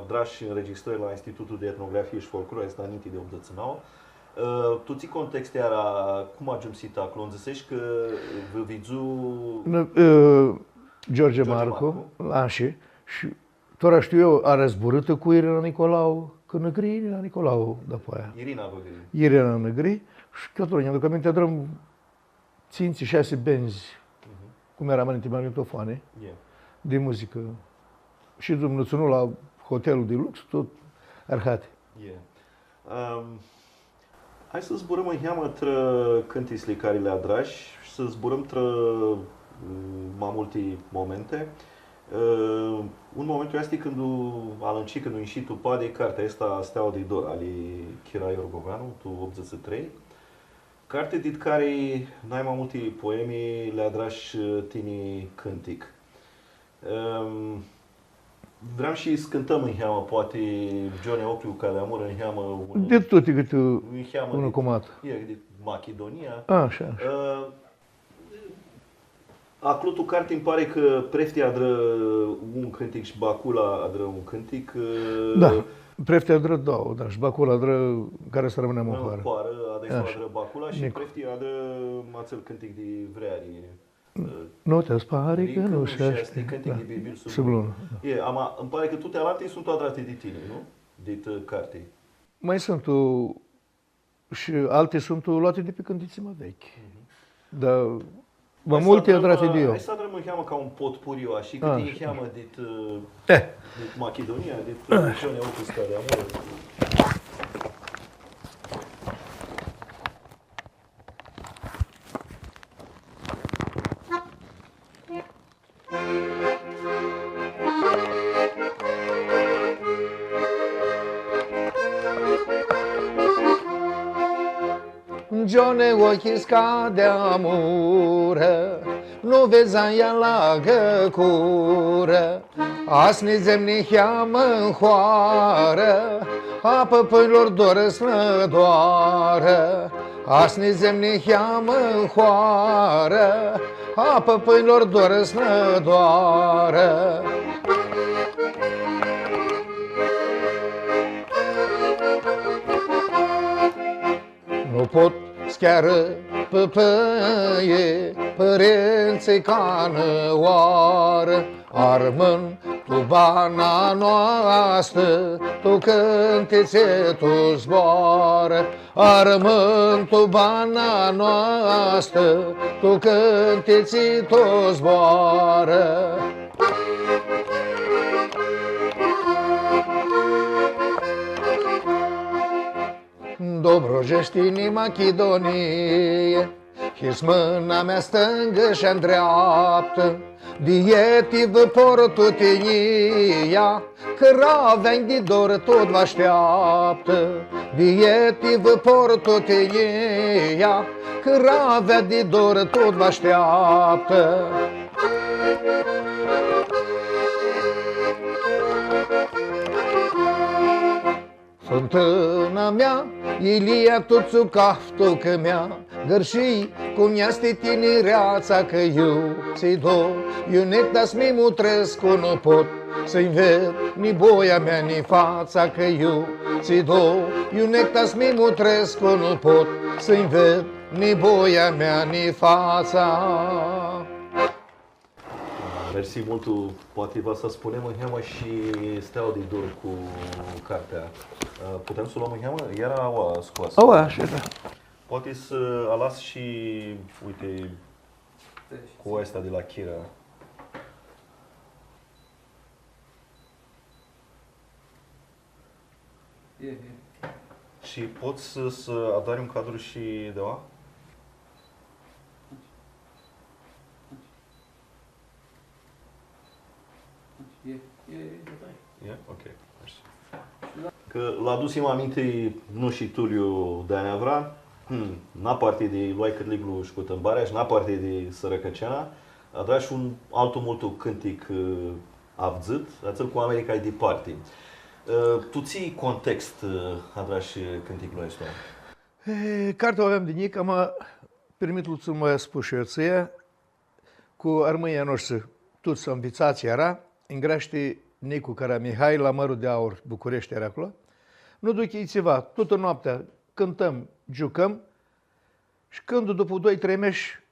drași înregistrări la Institutul de Etnografie și Folcloră, asta înainte de 89. Tu ții context era cum ajungi acolo? Înțelegi că vă vizu George Marcu, așa, și tora știu eu, a răzburâtă cu Irina Nicolau, că Năgri, Irina Nicolau, după aia. Irina Năgri, și că atunci, ne-aduc aminte, drum ținții 6 benzi, cum era înainte magnetofoane, de muzică. Și Dumnezeu la hotelul de lux, tot arhate. Hai să zburăm în heamă tră cântisle care le adrași și să zburăm tră mai multe momente. Un moment este când când ieșit tu de cartea asta Steaua de Dor ale Chira Iorgoveanu, tu 83. Carte dit care n-ai mai multe poeme le adrași tine cântic. Vreau și să cântăm în heamă, poate Johnny Opriu Caleamur în heamă. De toate câte unul comat. De Macedonia. Așa. Acolo tu carte îmi pare că Prefti adră un cântic și Bacula adră un cântic. Da, Prefti adră două, dar și Bacula adră care să rămâne măhoară. Adră Bacula și Prefti adră acel cântic de vreari. Nu te spare că nu știi. Cântic de Bibil sub lună. Îmi pare că toate alte sunt adrate de tine, nu? De carte. Mai sunt și alte sunt luate de pe cântiții mai vechi. Dar multe adrate de eu. Hai să adrăm în heamă ca un potpuriu, așa că tine heamă de Macedonia, de Johnny Opus Caleamur. Gione ochii scade amură, nu vezi ea la găcură, asni zemni heamă în hoară, apă pâinilor doră slădoară, asni zemni heamă în hoară, apă pâinilor doră slădoară. Nu pot schiară păpăie, părinții canăoară, armân tu bana noastră, tu cântițe, tu zboară, armân tu bana noastră, tu cântițe, tu zboară. Dobrojeștinii Macedonie, și-s mâna mea stângă și-a dreaptă, dietiv portutinia, că ravean de dor tot vă așteaptă. Dietiv portutinia, că ravea de dor tot vă așteaptă. Fântâna mea, Ilia tuțu caftucă mea, gărșii cu neaste tinereața, că eu ți-i dor, eu nectas mi mutresc nu pot să-i ved ni boia mea, ni fața, că eu ți-i dor, eu nectas mi mutresc nu pot să-i ved ni boia mea, ni fața. Mersi mult, poate vă să spunem în heamă și Steaua de Dor cu cartea. Putem să o luăm în heamă? Era aua scoasă. Aua, așa, da. Poate să alas și, uite, cu asta de la Chira. Și poți să adari un cadru și de oa? E? Ok. Mersi. Că l-adusem aminte nu și Tuliu Daneavra, na parte de Luai Cârliglu și Cutâmbarea și na parte de Sărăcăceana, a dat și un altul multul cântic avzit, ațel cu America e departe. Tu ții context adrași cânticul ăsta? Cartea o aveam de nic, am permit să mă spus și eu ție, cu armâia noastră, toți ambițați era, îngraște Nicu Caramihai la Mărul de Aur, București era acolo. Nu duc ei ceva, toată noaptea cântăm, jucăm și când după 2-3 meși,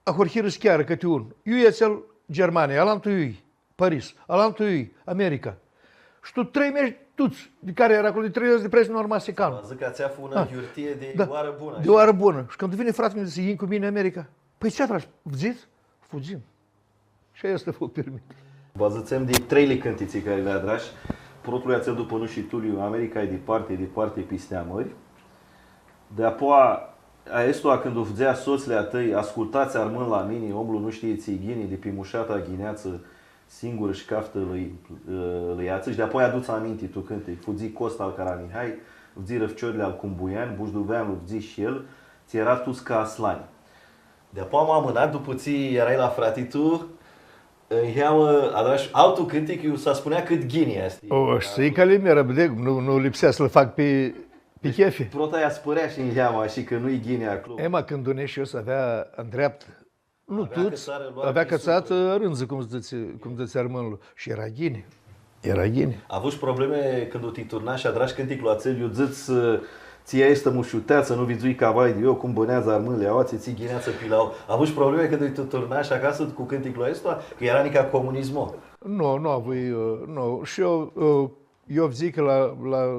a horhirâs chiar câte un. Eu el Germania, alantul ei, Paris, alantul ei, America. Și tu 3 meși, toți, de care era acolo de 3 ori de preț, nu rămase calm. Zic că ați aflat una hârtie de oară bună. De oară bună. Și când vine fratele meu să iei cu mine în America, păi ce atragi? Vziți? Fugim. Și asta vă permit. Vă zicem de 3 cântiții care le adrași. Protul ați după nu și Tuliu, America e departe pistea mări. De apoi, a estoa când o făzea soțlea tăi, ascultați armând la mine, omul nu știe țighinii, de pe mușata ghineață, singură și caftă lăiață. Și de apoi aduți aminte tu cânte, fuzi Costa al Caramihai, fuzi Răfciorile al Cumbuian, Bușduveanu, fuzi și el, ți era tu ca aslani. De apoi m-am amânat, după ții erai la frate tu, înheamă, adrași altul cântic, eu s-a spunea cât ghinie asta. O, știi că le răbdeg, nu lipsea să-l fac pe chefe. Prota aia spărea și înheamă, și că nu-i ghinie acolo. Ema, când unești eu să avea în dreaptă, nu Avea toți, cățară, luat avea pisul cățată rânză, cum dăți armânul. Și era ghine. Era ghine. A avut și probleme când o titurna și adrași cântic la țel, eu ziți, ție este mușuteață, nu vizui cavai de eu, cum bănează armânile, auați, ții ghineață pilau. A avut și probleme când o titurna și acasă cu cânticul ăsta, că era nica comunismul. Nu avui, nu. Și eu zic că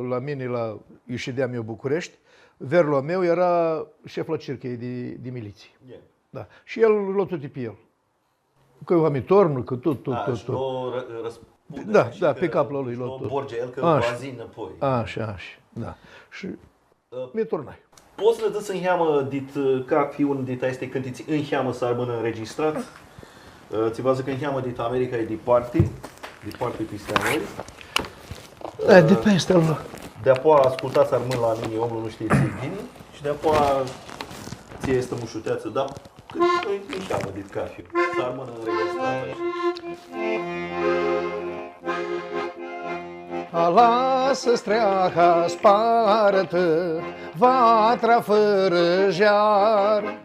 la mine, la ieșideam eu București, verul meu era șef la circhei de miliție. Yeah. Da. Și el l-a tot pe el. Că eu am tornul, că tot. Da, pe capul lui. Nu borge el, că bazi înapoi. Așa. Da. Și mi-e turnai. Poți să dăți în heamă, ca fi un dintre aceste cântiți, în heamă să rămână înregistrat? Ți vă zic că în heamă din America e departe peste noi. Da, de peste ăla. De-apoi ascultați armând la mine, omul nu știe țighinii. Și de-apoi ție este mușuteață, dar în heamă din cafiu. Să rămână înregistrat așa. Lasă-ți treaca, spară-te, vatra fără jar.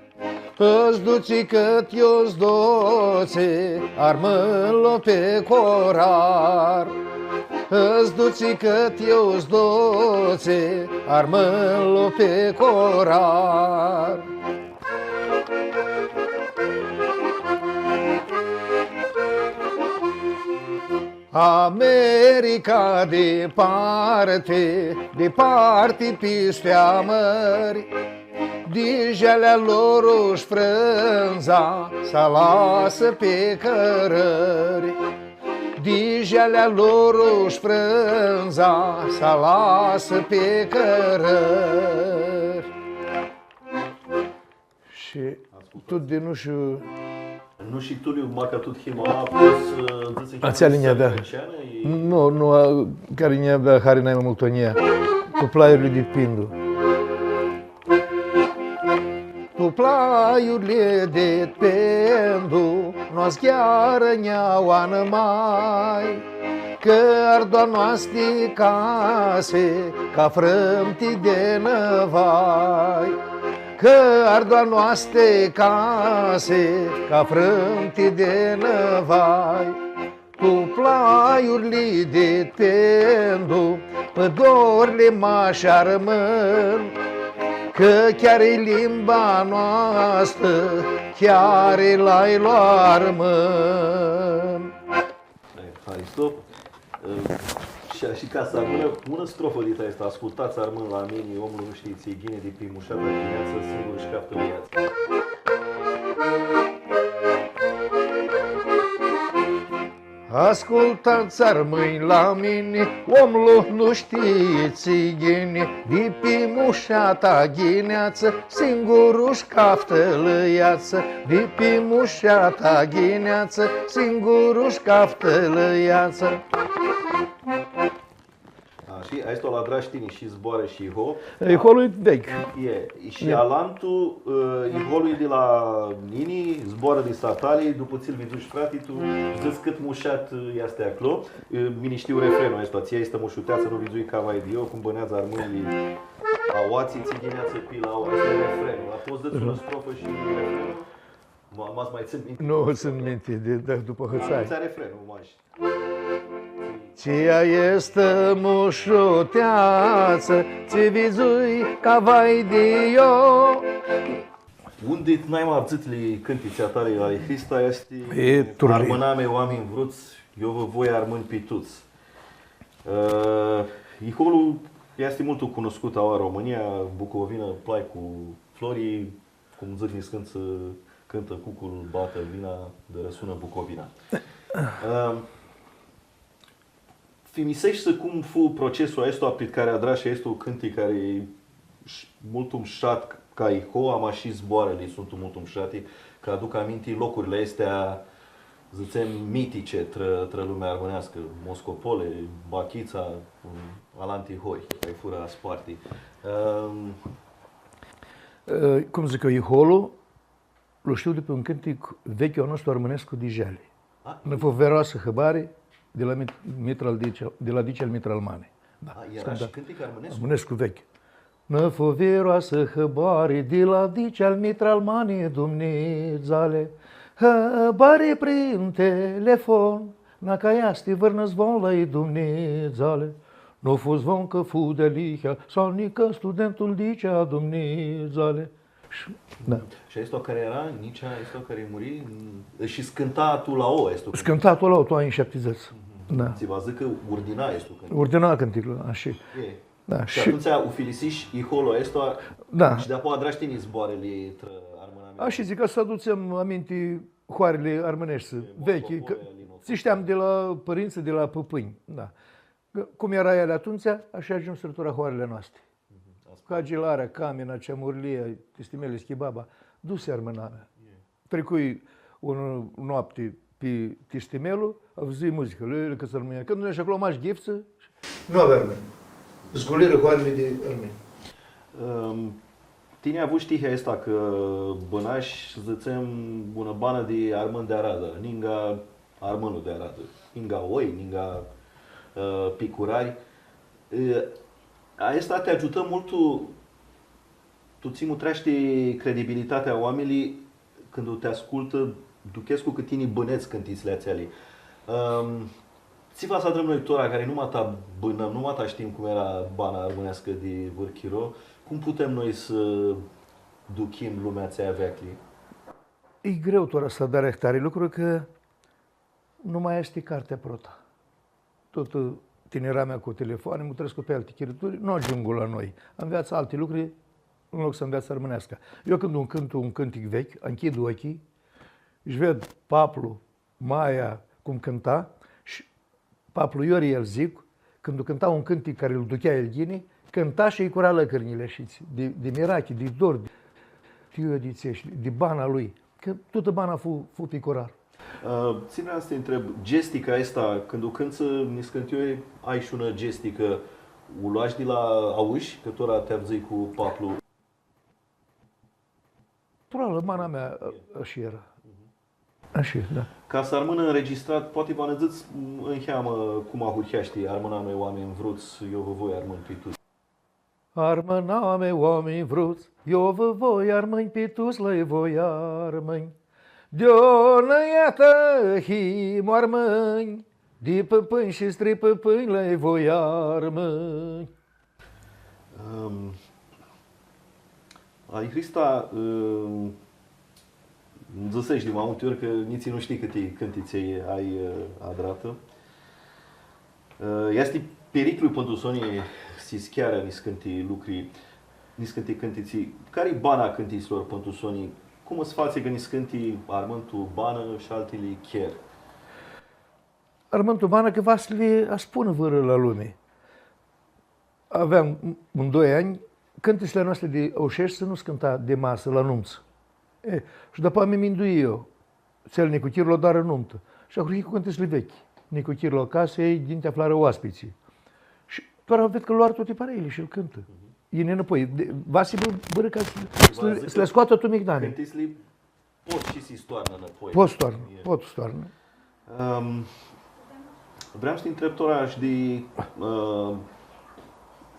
Îți duci cât eu-ți doțe, armând-l pe corar. Îți duci cât eu-ți doțe, armând-l pe corar. America departe pistea mări, de jalea lor își frânza, să lasă pe cărări. De jalea lor își frânza, să lasă pe cărări. Și tot de nu știu... Nu și Tuliu, marca tot hima a pus Ația linia avea. Nu, care linia avea Harina mai multonia. Cu plaiurile de pindu. Cu plaiurile de pindu, n-o-ți chiară neauană mai, că ardoa noastre case, ca frâmti de năvai. Că ardoa noastre case, ca frâmti de năvai. Cu plaiurile de tendu, pădurile mașa rămân, că chiar e limba noastră, chiar e la-i lua rămân. Hai, stop. Și ca să rămână bună strofă de asta, ascultați armând la mine, omul nu știe țighinii de pe mușata ghineață, singur își captă viața. Ascultați armâini la mine, omul nu știe țigine, de pe mușa ta ghineață, singurul-și caftă-l iață, de pe mușa ta ghineață, singurul-și caftă-l iață. Și ai stat la Draștini și zboară și Iho. Iholul e vechi. E. Și Alantu, Iholul e de la Nini, zboară de Satali, după ți-l viduci frate, tu zici cât mușat este acolo. Mini știu refrenul ăsta, ție este mușuteață, nu vizui ca mai de eu, cum bănează armânii a oații, ți ghineață pila, asta e refrenul. A fost dăți o strofă și refrenul? M-ați mai țin minte? Nu țin minte, după hățai. Ți-a refrenul, mași. Cia este mușuteață, ți vizui ca vai de eu. Unde n-ai mai abțitli cântiția tale la Hrista este armâname oameni vruți, eu vă voi armâni pituți. Iholul este mult cunoscut în România, Bucovină, plai cu florii, cum zic niscând să cântă cucul, bată vina, de răsună Bucovina. Fimisești să cum fu procesul ăsta pe care adrașa este o cânti care e mult umșat ca Iho, ama și zboarele sunt mult umșate, că aduc aminte locurile astea, zicem, mitice tră lumea armânească, Moscopole, Bachița, Alantihoi, care fură Aspartii. Cum zic eu, Iholul, l știu de pe un cântic vechiul nostru armânesc cu Dijale. Năfoveroasă hăbare, de la Dicel Mitralmane. Da. Era și cântic armânesc? Armânescu vechi. Năfoveroasă hăbare, de la Dicel Mitralmane, Dumnezale, hăbare prin telefon, na ca ea stivârnă zvon la ei Dumnezale. Nu fu zvon că fu de lihea, sau nică studentul Dicea Dumnezale. Da. Și asta care era, nici asta care muri, și scânta tu la o, este. Scânta tu la o, tu ai în 70. Da. Ți va zic că urdina este cântic. Urdina cânticul, așa. Da. Și atunci ufilisiși Iholo ăsta, da. Și de-apoi adraștini zboarele armâname. Așa zic, ca să aducem aminte hoarele armânești vechi, că știam de la părinți, de la păpâni. Da. Cum era ele atunci, așa ajung sărătura hoarele noastre. Cagilarea, Camina, Ceamurlie, Tistimele, Schibaba, du-se armânarea. Trecui o noapte pe Tistimelul, auzi muzică, lui că s-armânia. Când nu ești acolo, mași ghifță, nu avea armâni. Zguliră hoarele de armâni. Tine avut știhea asta că bănaș, zicem, bună bană de armân de Aradă, ninga armânul de Aradă, ninga oi, ninga picurari. Asta te ajută mult, tu ți mutrește credibilitatea oamenilor când te ascultă, duchescu cât tine băneți cântițile ațealii. Ți va să adrăm noi tora care nu mata bânăm, nu mata știm cum era bana armânească de Vârchiro, cum putem noi să duchim lumea ația veacli? E greu tora să dare tare lucruri că nu mai este cartea prota. Tot tinera mea cu telefoane, mă trăiesc pe alte chirituri, nu ajung la noi. Înveață alte lucruri în loc să înveață armânească. Eu când cânt un cântic vechi, închid ochii, își ved Paplu, Maia, cum cânta, și Paplu Iori el zic, când cânta un cântic care îl duchea el ghine, cânta și îi cura lăcărnile și de mirache, de dor, de bana lui, că toată bana fu picorar. Ține să te întreb, gestica asta, când o cânță, niscânt eu, ai și una gestică, o luași de la auși, că tora te avzui cu Paplu? Probabil, mana mea așa era. Așa, da. Ca să armână înregistrat, poate vă năzâți în cheamă cum ahurcheaști, armâna mei oameni vruți, eu vă voi armâni pe tu. Armâna mei oameni vruți, eu vă voi armâni pe tu, le voi armâni. De-o năiată himu armâni, de păpâni și stri păpâni le voi armâni. Ai Hrista, zăsești de mai multe ori că nici nu știi câte cântițe ai adrată. Este periclu pentru sonii si chiar niscânti lucruri, niscânti cântiții. Care-i bana cântiților pentru sonii? Cum îți faci că niscânti armântul bană și altele chiar? Armand Tumană că va să le aspună vără la lume. Aveam în 2 ani cântecele noastre de aușești să nu scânta de masă la nunț. Și după am minduit eu. Cel Nicuchirlo doar în nuntă. Și a cu cântecele vechi. Nicuchirlo acasă, ei din te aflară oaspeții. Și doar văd că luar toate pareile și îl cântă. E înapoi. Vasi bără ca să le scoată tu migdane. Cântecele pot și să-i stoarnă înapoi. Pot stoarnă. Vreau să te întreb tora și de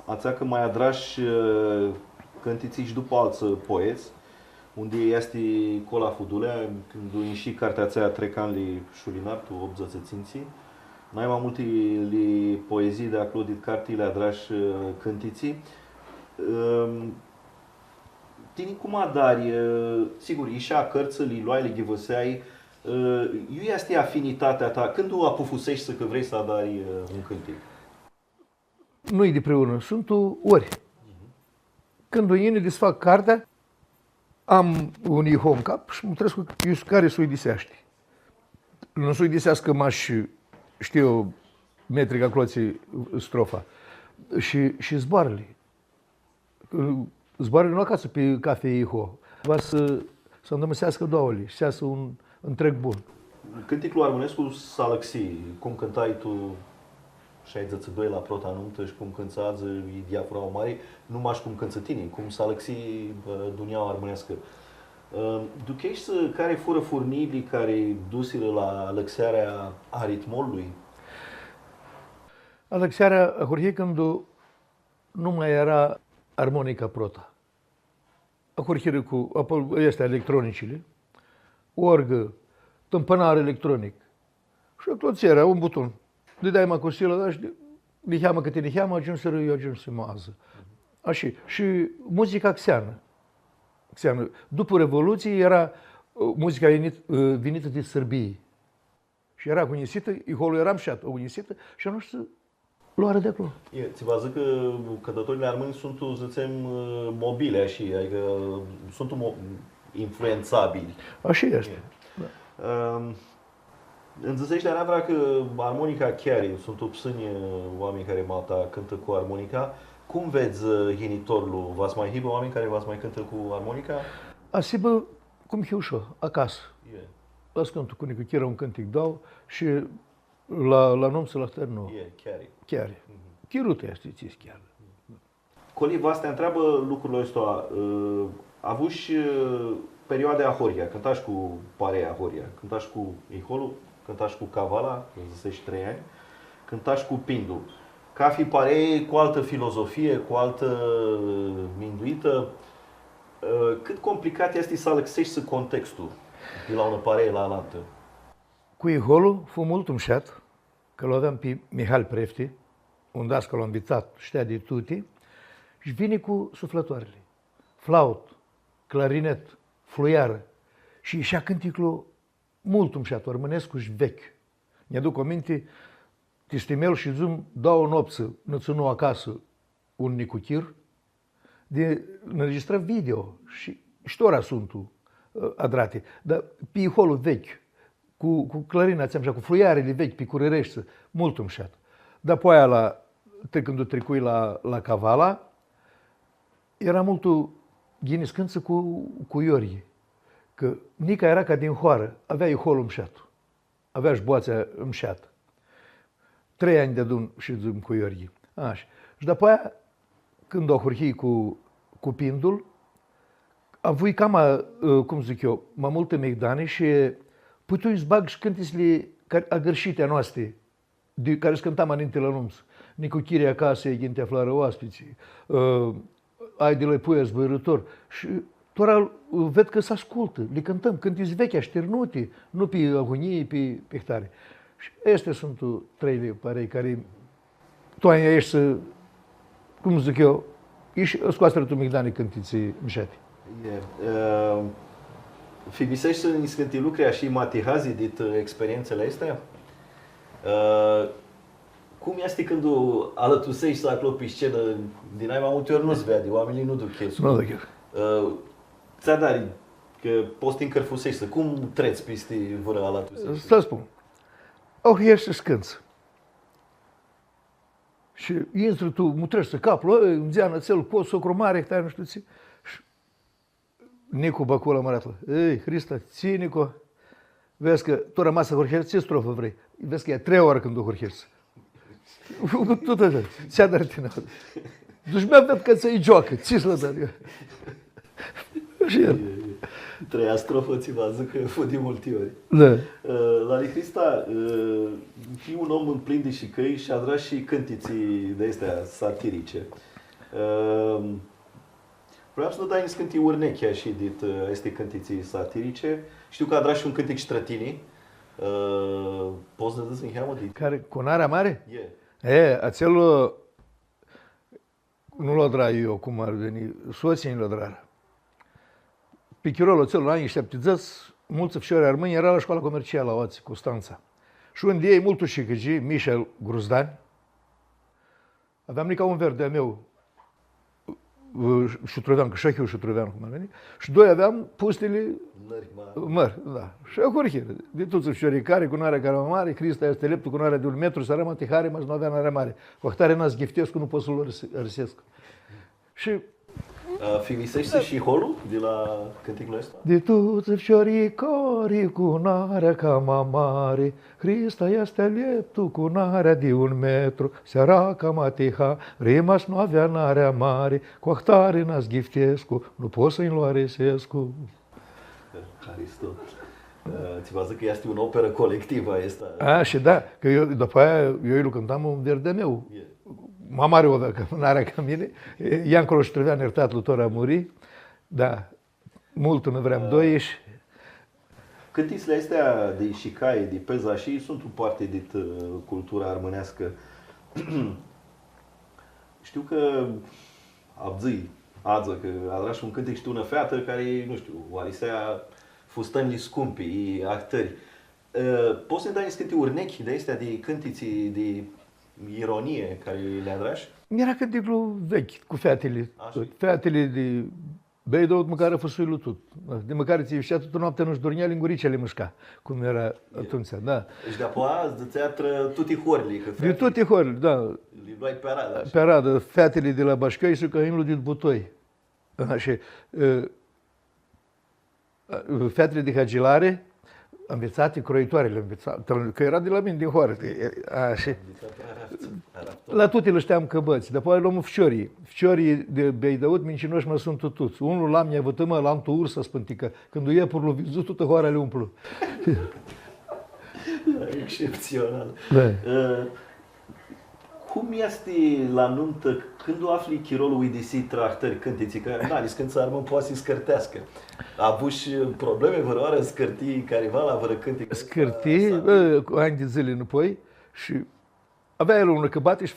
ațeacă mai adrași cântiții și după alți poeți, unde este Cola Fudulea, când o și cartea aceea Trecanli Șulinar, tu 80 ținții, mai multe poezii de acolo de cartile adrași cântiții. Tine cum adari, sigur, ieșea cărțile, luai, ghivăseai, eu este afinitatea ta, când tu apufusești să că vrei să adari un cântec? Nu-i de preună, sunt ori. Când o iene desfac cartea, am un iho în cap și mă trăiesc cu care să-i diseaște. Nu să-i disească maș, știu, metrica cloții strofa. Și zboarele. Zboarele nu acasă pe cafe iho. Va să îndămăsească douăle și să iasă un întreg bun. Cântecul Armonescu Salăxii, cum cântai tu 62 la prota nuntă și cum cântați e diaframa mare, nu maș cum cântă tine, cum Salăxii Duneaua Armonescă. Duchești care fură furnibili care dusiră la lăxarea aritmolului? Lăxarea a când nu mai era armonica prota. A cu astea electronicile, orgă, tâmpănar electronic și tot era un buton. De dai mă cosilă, da, și de cheamă că te cheamă, ajuns să râi, ajuns să mază. Așa. Și muzica xeană. După Revoluție era muzica venită de Sârbie. Și era unisită, iholul era mșat, o unisită și nu știu să luare de acolo. Ți vă zic că cântătorile armâni sunt, zicem, mobile, așa, adică sunt influențabili. Așa este. În zicește, vrea că armonica chiar sunt obsâni oameni care malta cântă cu armonica. Cum vezi genitorul? V-ați mai hibă oameni care v-ați mai cântă cu armonica? Asibă cum hiușă, acasă. La scântul cu Nicuchiră un cântic dau și la nunță la tărnu. Chiar. Chirută este, ți chiar. Coli, v-astea întreabă lucrurile ăsta. Avut și perioade Ahoria, cântași cu Parea Ahoria, cântași cu Iholul, cântași cu Cavala, zicești 3 ani, cântași cu Pindu. Ca fi Parei cu altă filozofie, cu altă minduită, cât complicat este să alexești contextul de la una Parei la altă? Cu Iholul fu mult umșat, că l aveam pe Mihal Prefti, un dascăl invitat, știa de tuti, și vine cu suflătoarele. Flaut, clarinet, fluiară. Și ieșea cânticul mult umșat, armânescu și vechi. Mi-aduc aminte, Tistimel și Zum dau o nopță, nățunu acasă un Nicuchir, de înregistrat video și tora sunt adrate. Dar pe iholul vechi, cu clarina, cu fluiarele vechi, pe curărești, mult umșat. Dar apoi când o trecui la Cavala, era multul ghinis cânță cu Iorghe. Că Nica era ca din hoară, avea iholul umșat, avea și boața umșată. 3 ani de adun și zum cu Iorghe. Așa. Și după aia, când o hurhii cu Pindul, a voi cam, cum zic eu, mai multe migdane și putui să bag și cântesele agărșite a noastre, de care scântam înainte la nunț. Nicuchirea acasă, e ghinte aflară oaspeții, ai de la puia zbărător. Și tora ved că se ascultă, le cântăm, cântezi vechi, așternute, nu pe agonie, pe hectare. Și astea sunt 3 parei care tu ai ești să, cum zic eu, ești scoastră tu migdane cântiții mișate. Fibisești să niscânti lucruri și matihazi dit experiențele astea? Cum este când alătusești să acolo pe scenă, din ai mai multe ori nu-ți vede, oamenii nu duc chestii. Nu duc eu. Ți-a că poți încărfusești, cum treci peste vără alătusești? Să spun. au ieși și cânți. Și intri tu, mutrești să capul, îmi zeană țelul, pot socru mare, tare, nu știu ce. Și Nicu Bacula mă arată, ei, Hrista, ții, Nicu, vezi că tu rămas să hurherți, ce strofă vrei? Vezi că e 3 ore când o hurherți. Tot așa, ți-a dar tine. Deci mi-a văd că ți-i joacă, ți-i slă dar eu. Și el. 3-a strofă ți v-a zis că a fost de multe ori. Da. La lui Hrista, e un om plin de șicăi și a tras și cântiții de astea satirice. Vreau să nu dai în scântii Urnechea și dit este cântiții satirice. Știu că a tras și un cântec Strătinii. Poți să dă în heamă de... Care, cu narea mare? Yeah. Acel nu l-o dra eu, cum ar veni, soții nu l-o dra. Pichirolul celor anii 70, mulți fișori armâni era la școala comercială la Oații, Constanța. Și unde ei, multul șicăgii, Mișel Gruzdan, aveam nica un verde meu, șutrovean, că șachiu șutrovean, cum ar veni, și 2 aveam pustele mări, da. Și a curhire, de toți fișorii care, cu narea care mare, Hrista este leptul cu narea de 1 metru, să rămă tihare, mas nu avea narea mare. Cu ahtare n-ați ghiftescu, nu pot să-l răsesc. Și Finisește și holul de la cânticul ăsta? de toți fiorii cori cu narea cam mare, Hrista este leptul cu narea de 1 metru, seara cam atiha, rimas nu avea narea mare, cu ahtare n-ați ghiftescu, nu pot să-i lua resescu. Haristo. Ți v-a zis că este o operă colectivă asta. A, și da, că eu, după aia, eu îl cântam un verde meu. Yeah. Mama are o că n-are ca mine. Iancolo și Trăvean, iertat tora a murit. Da, mult nu vreau 2 și... Cântițele astea de șicaie, de pezașii, sunt o parte din cultura armânească. Știu că abzâi, adză, că a tras un cântec, știu, una feată care, nu știu, oarisea fustănii scumpi, actări. Poți să-mi dai în scântii urnechi de astea, de cântiții, de ironie care le adrași? Era cântecul vechi, cu featele. Așa. Featele de bei două, măcar a fost suiul tot. De măcar ți-i ieșea toată noaptea, nu-și dormea, linguricele mușca, cum era atunci, da. Deci de-apoi îți dățea tuti horile, că De toate horile, da. le luai pe arada. Pe aradă, featele de la Bașcăi și căinul din Butoi. Și featele de Hagilare, învețate, croitoarele învețate, că era de la mine din hoară. La toate le știam că băți, după aia luăm ficiorii. Ficiorii de Beidăut, mincinoși mă sunt tutuți. Unul l-am neavătămă, l-am tu ursă spântică. Când o iepurul vizut, toată hoara le umplu. Excepțional. Da. Cum este la nuntă, când o afli chirolul idisi trahtări cântiții, că da, când să armă poate să scărtească. A avut și probleme, vă oară, scârtii careva la vără cântic? Scârtii, cu ani de zile înapoi și avea el unul că bate și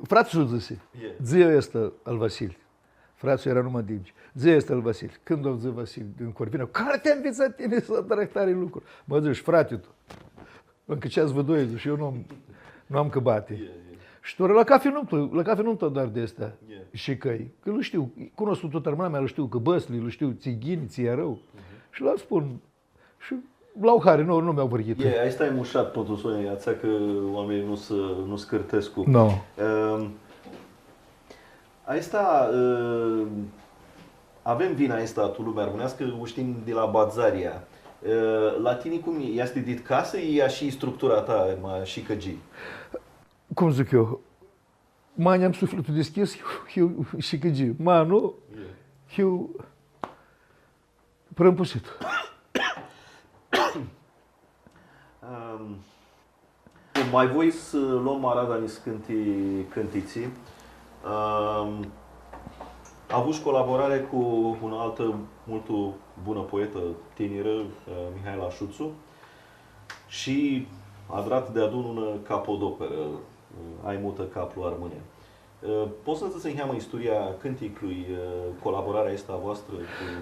frațul zise, zi ăsta al Vasile. Frațul era numai Dimci. Zi ăsta al Vasile. Când o zi Vasile din Corvina, care te-a învățat tine să tractare lucruri? Mă zici, frate tu, încă ce-ați vădoi, și eu nu am că bate. Și la cafe nu tot doar de astea și căi. Că îl știu, cunosc tot armâna mea, îl știu că băsli, îl știu țighini, ție rău. Și la spun. Și la o care nu mi-au vârghit. Asta e mușat pentru Sonia, ațea că oamenii nu scârtesc cu. No. Asta, avem vina asta tu lumea armânească, o știm de la Bazaria. La tine cum e? Este dit casă, e și structura ta, și căgii? Cum zic eu, mai am sufletul deschis, eu și căgii. Nu, eu prămpusit. Mai voi să luăm arada în cântiții. A avut și colaborare cu o altă mult bună poetă tineră, Mihaela Șuțu, și a dat de adun una capodoperă, Ai mută capul armâne. Poți să-ți înheamă istoria cânticului, colaborarea asta voastră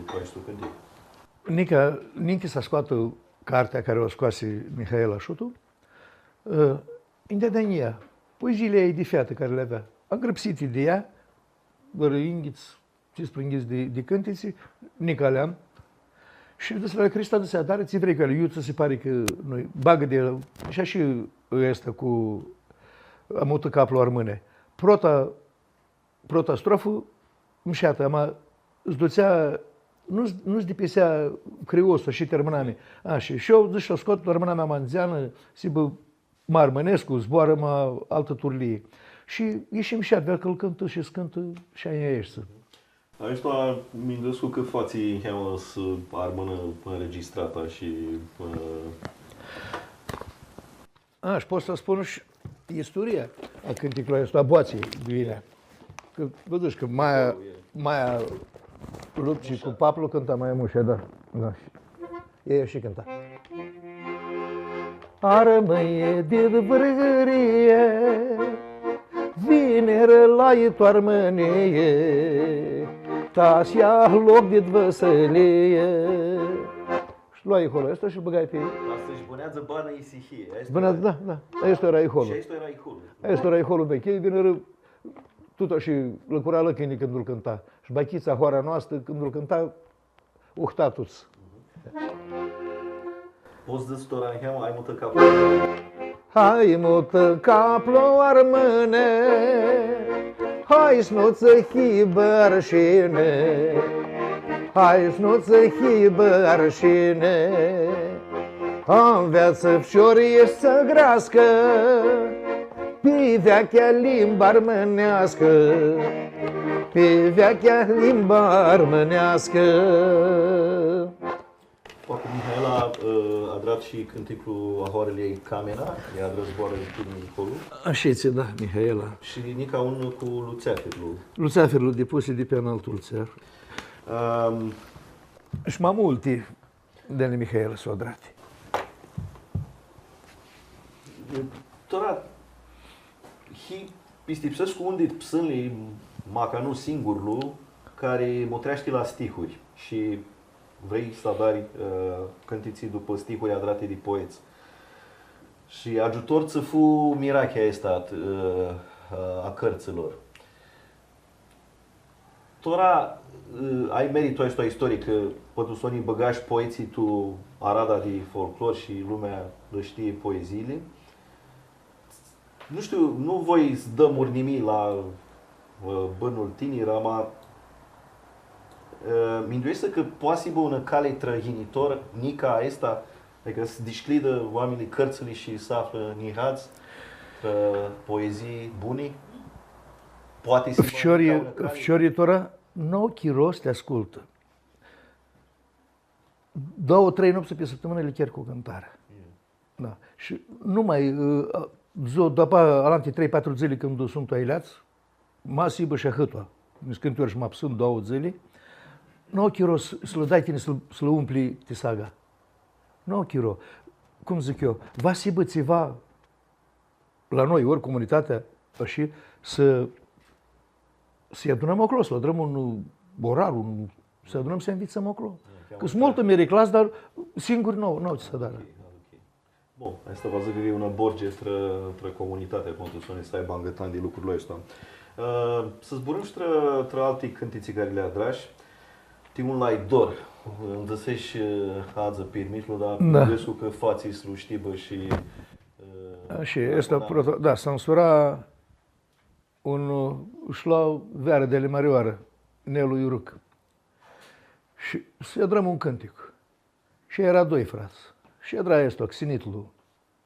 cu acestul cântic? Ninchi s-a scoată cartea care o scoase Mihaela Șuțu, Indedania, poeziile ei de feată care le avea. Am grăpsit ideea, vără inghiți, ce sprânghiți de cântiții, Nica le-am. Și despre Hrista de seadare, ți vrei că le iuță, se pare că noi bagă de el, și este cu amută capul armâne. Prota strofă, mșeată, ama îți ducea, nu-ți dipisea criosul și terminame. Și eu zic și-o scot, rămâna mea manzeană, sibă Marmănescu, zboară mă altă turlie. Și ieșim și adver că îl cântă și scântă și aia ești. Asta mi descu că fații cheamă să armână înregistrata și... Și pot să spun și istoria a cânticului ăsta, a boații vine. Că, vedeți că Maia Lupci cu Paplu cânta mai mușe, da. Ei și cânta. Armăie de vârgărie, vineri la toarmănie, tas ia loc de văsălie. Și luai holul ăsta și îl băgai pe... Asta își bânează bană isihie. Da. Asta era holul. Și asta era holul. Asta era holul vechi. Ei vineri tuta și lăcura lăcânii când îl cânta. Și bachița hoara noastră când îl cânta, uhtatuț. Poți zici tora în cheamă, ai mută capul. Hai mută capul armâne, hai snuță hibărșine, hai snuță hibărșine, în viață fșori ești să grească, pe vechea limba armânească, pe vechea limba armânească. Poate Mihaela a dat și cânticul Ahoarelei Camena, ea războară din Nicolu. Așa da, Mihaela. Și Nica unul cu Luțeafirlu. Luțeafirlu depuse de pe înaltul țăr. Și mai multe de la Mihaela s-au dat. Tora, pistipsesc cu unde psânli, maca nu singurlu, care motreaște la stihuri și vrei să adari cântiții după stihuri adrate de poeți. Și ajutor să fu mirachea asta a cărților. Tora, ai meritul ăsta istoric, că pătusonii băgași poeții tu arada de folclor și lumea le știe poeziile. Nu știu, nu voi să dăm nimic la bănul tinii, rama mi-nduiește că posibil una cale trăhinitor, nica asta, adică să disclidă oamenii cărțile și să află nihați poezii buni? Poate să Fciorii tora, n-au chiros te ascultă. 2-3 nopți pe săptămână le chiar cu cântarea. Da. Și numai, după alante 3-4 zile când sunt aileați, mă sibă și hâtoa. Mi scântuior și mă absând 2 zile, n-au chiros să le dai tine să le umpli tisaga. Nu, Chiro, cum zic eu, va sibă țiva la noi, ori comunitatea, și să adunăm acolo, să adunăm un orar, să adunăm să învițăm acolo. Că sunt multă mericlas, dar singuri nu ți să dară. Bun, asta va zic că e una borge între comunitatea, pentru să aibă angătan de lucrurile astea. Să zburăm și între alte cântiții care le adrași. Tiun la dor, îmi dăsești ață pirmitlu, dar găsesc că fații sluștibă și... Și asta, da, s-a însura un șlau veară de marioară, Nelu Iuruc. Și se drăm un cântic. Și era 2 frați. Și era estoc, sinitlu.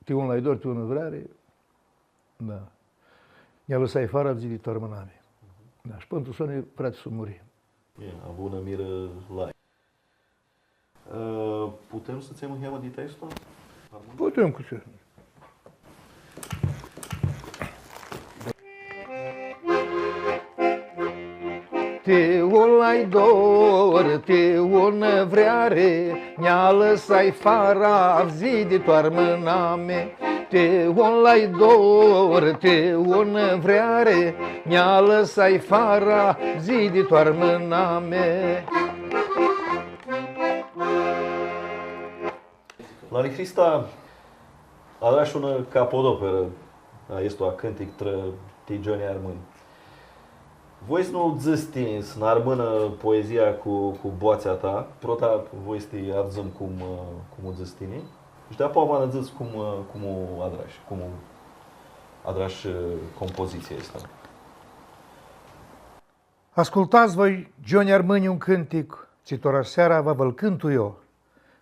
Tiun la dor, tiun vreare. Da. Ne-a lăsat afară zi de tormâname. Da, și pentru soane, frate, s-o muri. A bună miră la. Putem să ținem cheamă de textul? Putem cu ce. Te ulai dor, te ună vreare, ne-a lăsat fara zi de toarmâname. Te ulai dor, te ună vreare, ne-a lăsat fara zi de toarmâname. La Hrista a dat și una capodoperă, este o cântic tră Tigione Armân. Voi să nu zăstins în armână poezia cu boața ta, prota voi să te arzăm cum o zăstini? Și de apoi am zis cum adraș compoziția asta. Ascultați voi, Johnny Armâni, un cântic, citora seara va văl cântu eu.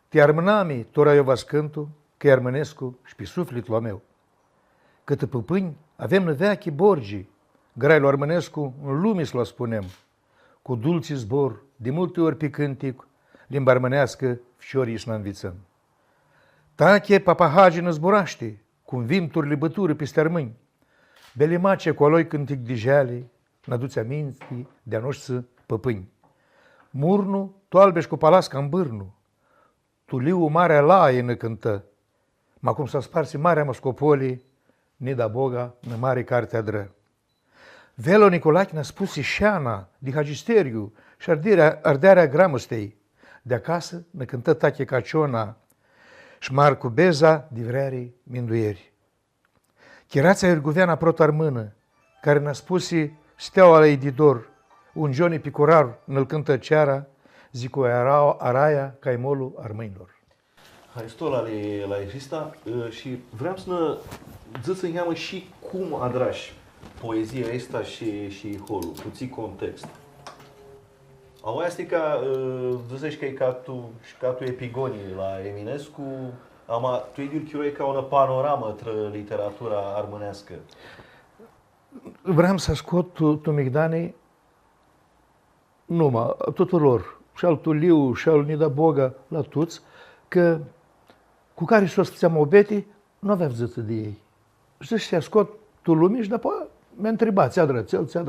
Ti armânami, tora eu vas cântu, că armânescu și pe sufletul meu. Câtă păpâni avem năveachi borgii, graiul armânescu în lume să-l spunem. Cu dulci zbor, de multe ori pe cântic, limba armânească fiorii să învițăm. Tache papahagi năzburaște, cum vimturile bătură peste armâni. Belimace cu aloi cântic de jale, n-aduți aminti de-a noștri păpâni. Murnu, tu albești cu palasca în bârnu, tu liu marea laie ne cântă, ma cum s-a sparsi marea moscopolii, ne da boga în mare carte adră. Velo Nicolache ne-a spus șeana de hagisteriu și arderea gramustei. De acasă ne cântă tache caciona și Marcu Beza de vrearii minduieri. Chirața Irguveana protarmână, care ne-a spus steaua la Ididor, un Johnny Picurar ne-l cântă ceara, zic o araia caimolul armâinilor. Hai, stau la Hrista și vreau să ne zic să încheamă și cum adrași poezia asta și holul, puțin context. Au asta ca, zicești că e ca tu epigonii la Eminescu, ama tu e ca o panoramă între literatura armânească. Vreau să scot tu Migdani numai tuturor, și al Tuliu, și al Nida Boga, la toți, că cu care s-o stăteam obeti, nu aveam zăță de ei. Și să scot tu lumii și după mi-a întrebat, ți-a drățel. Să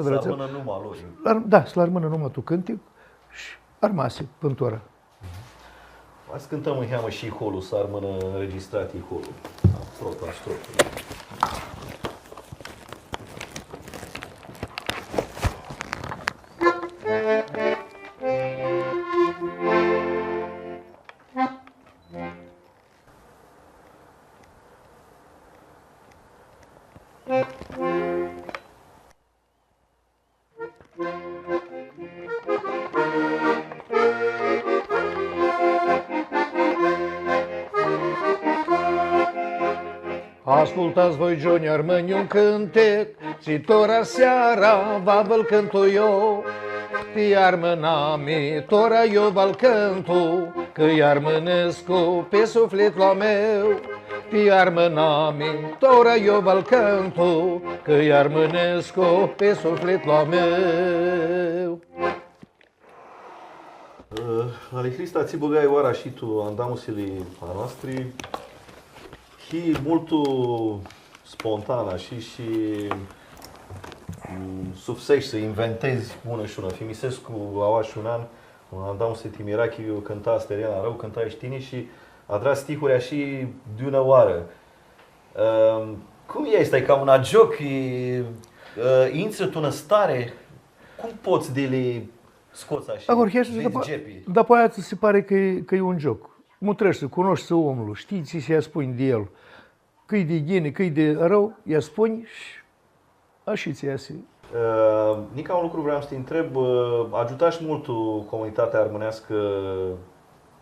rămână numai lor. Da, să rămână numai tu cântic și armase pântora. Hai să cântăm în heamă și holul, să rămână înregistrat și holul. Strofă, strofă. Ascultați voi, Johnny Armâni, un cântec, citora seara va văl cântu eu. Ti armânami, tora eu val cântu, că-i armânescu pe sufletul meu. Ti armânami, tora eu val cântu, că-i armânescu pe sufletul meu. Ali Hrista, ți băgai oara și tu andamusili a noastri, și multu spontana și subsești să inventezi una și una. Fimisescu aua și un an, andamusi Timirachi, eu cânta Steriana rău, cânta Eștini și a tras stihurea și de una oară. Cum e asta? E ca un joc? Intră tu în stare? Cum poți de le scoți așa? După aia ți se pare că e un joc. Nu trebuie să cunoști omul, știi ce să-i spui de el. Că-i de gine, că-i de rău, i-a spuni și așa ți iasă. Nica, un lucru vreau să te întreb, ajutași mult comunitatea armânească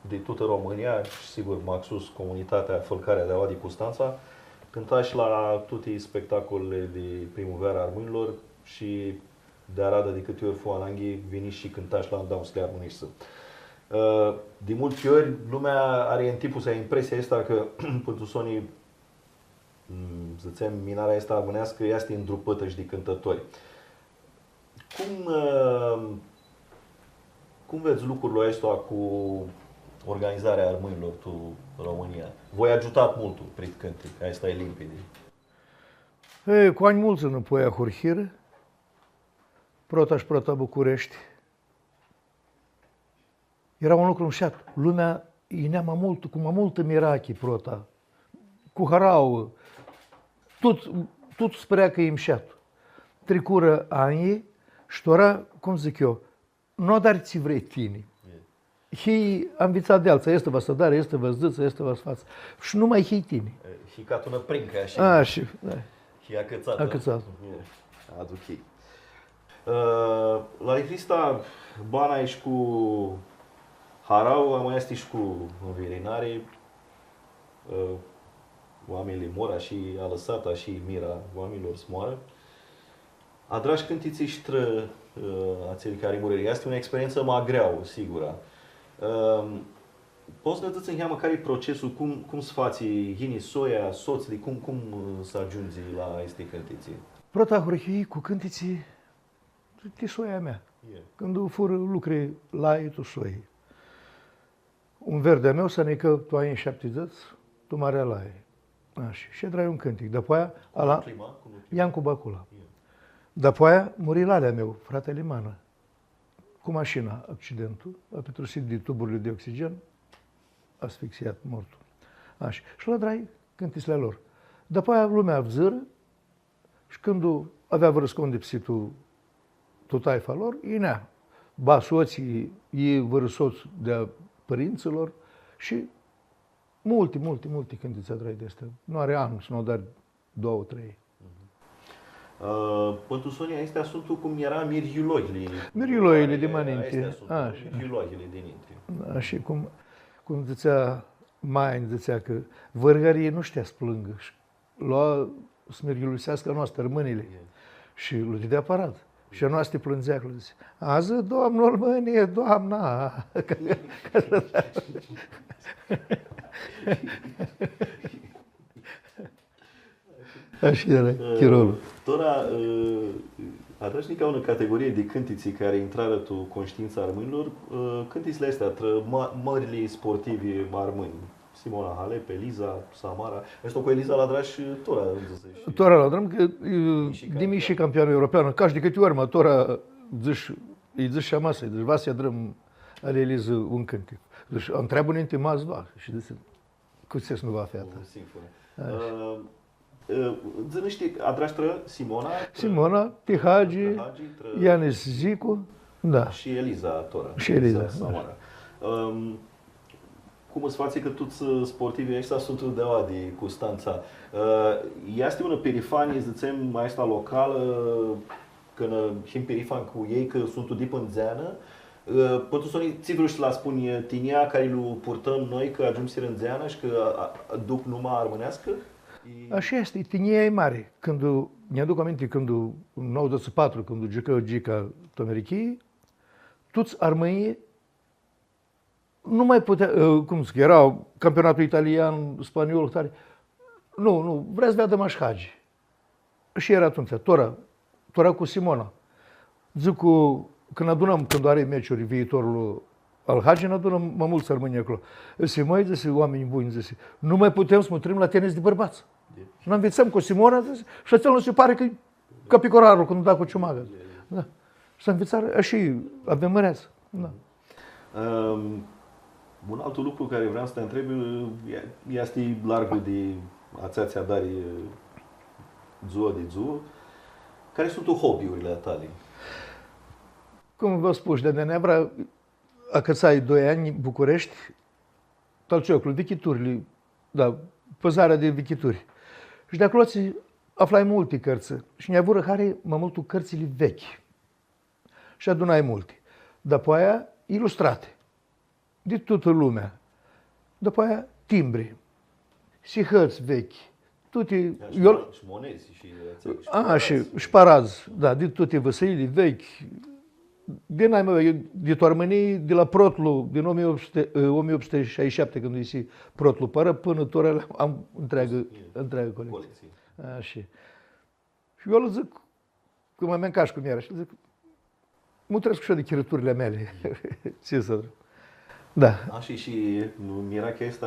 de toată România și sigur Maxus, comunitatea Fălcarea de Audi Constanța, cântași la toate spectacolele de primăvara armânilor și de Arada de câte ori fu Ananghi, veniți și cântași la Andausle Armâniști. De multe ori lumea are în tipul să ai impresia asta că pentru sonii zicem, minarea asta armânească este îndrupătă și de cântători. Cum vezi lucrurile astea cu organizarea armânilor tu în România? Voi ajutat mult prin cântic, asta e limpede. Cu ani mulți în Poia Hurhiră, Prota și Prota București. Era un lucru înșat. Lumea inea mult, cu mai multă mirachi Prota. Cu harau. Tot spărea că e înșat. Trecură ani și ora, cum zic eu, nu dar ți vrei tine. Și am învățat de alții, este vă să dare, este vă zdâță, este vă față. Și numai hei tine. Și ca tu năprincă așa. Și a cățat. A cățat. Aduc ei. La Hrista, bana ești cu harau, mai este și cu învirinare. oamenii mor, și a lăsat, și mira oamenilor să moară. A dragi cântiții și tră ațeli care murieri. Este o experiență mai grea, sigură. Poți să ne înheamă care e procesul, cum să faci hini soia, soțli, cum să ajungi la este cântiții? Protahurhi cu cântiții de soia mea. Când o fură lucre la ei, tu soi. Un verde meu să ne că tu ai în 70, tu mare la ei. Așa. Și drai un cântic. După aia, ala, Iancu Bacula. După aia, muri lalea meu, fratele Mană. Cu mașina, accidentul, a petrusit de tuburile de oxigen, asfixiat, mortul. Așa. Și la drai cântițele lor. După aia, lumea vzără și când avea vărăscon psitul taifa lor, ei nea. Ba soții, ei vărăsoți de părinților și multe cântițe a trăit de astea. Nu are anul, nu dar 2-3. Pentru Sonia, astea sunt cum era Mirhiulogile. Mirhiulogile de măninte. Astea sunt Mirhiulogile din Intri. Și cum zicea mai zicea că vărgarii nu știa să plângă. Lua să mirhiulusească noastră rămânile. Și lui de aparat. Și a noastră plângea, că zice, azi, Domnul mânie, Doamna! Așa era chirolul. Tora, atunci ca o categorie de cântiții care intrară tu conștiința românilor, cântițile astea, mările sportivi armâni. Simona Halep, Eliza, Samara. Este cu Eliza la dragi Tora. Tora la drum, că Dimi și campionul european. Ca și de câte ori, Tora îi zice și amasă, deci va să drăm ale Eliza un cântic. Deci întreabă înainte mas va. Și zice, cu ce nu va fi atât. Zănește, a dragi Simona, Tihagi, Ianis Zicu, da. Și Eliza Tora. Și Eliza. Samara. Cum îți faci că toți sportivii ăștia sunt undeva de Constanța? Este una perifanie, zicem, mai asta locală, când și perifan cu ei, că sunt de pânzeană. Pentru să ți vreau să la spun tinia care îl purtăm noi, că ajungem să rânzeană și că duc numai armânească? Așa este, tinia e mare. Când mi-aduc aminte, când în 94, când jucau Gica Tomerichii, toți armăii nu mai putea, cum zic, era campionatul italian, spaniol, tare. Nu, vrea să vadă Mașhagi. Și era atunci, Tora cu Simona. Zic când are meciuri viitorul al Hagi, ne adunăm mai mulți armâni acolo. Zice, măi, zice, oameni buni, zice, nu mai putem să mutrim la tenis de bărbați. Și ne învețăm cu Simona, zice, și atunci se pare că ca picorarul când da cu ciumagă. Da. Și să învețare, și avem măreață. Da. Un alt lucru care vreau să te întreb este largul de ațația dari zuă de zuă. Care sunt hobby-urile tale? Cum vă spun, de neavra, a cățai 2 ani în București, talciocul, vichiturile, da, păzarea de vichituri. Și de acolo ți aflai multe cărți. Și ne avură care mai multul cărțile vechi. Și adunai multe. După aia, ilustrate. De toată lumea. După aia, timbri. Și hărți vechi. Și monezi și parazi. Da, de toate văsăile vechi. De toarmănii, de la Protlu, din 1867, când ieși Protlu Pară, până Torele am întreagă colecție. Așa. Și eu îl zic, cum mă mencaș cum era, și zic, mă trăiesc și eu de chirăturile mele. Ce să vreau. Da. Și nu era că asta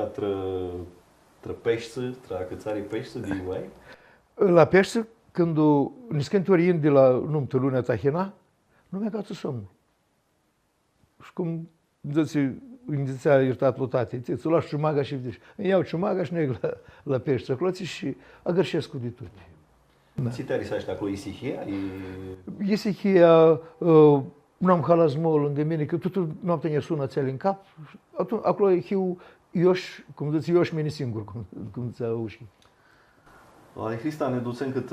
tră peșță, cățarii peșță de uai? La peșță, când niscând oriind de la numtă lunea Tahina, nu mi-a dat somn. Și cum îmi zicea iertat lui tate, ți-o luași ciumaga și zici, îmi iau ciumaga și nu la peșță acolo și agărșesc cu de toate. Da. Ți te risași acolo isihia? Isihia, nu am halasmol lângă mine, că totul noaptea ne sună țele în cap. Acolo e Ioș, cum zice, Ioș mine singur, cum zicea ușii. Hrista, ne ducem cât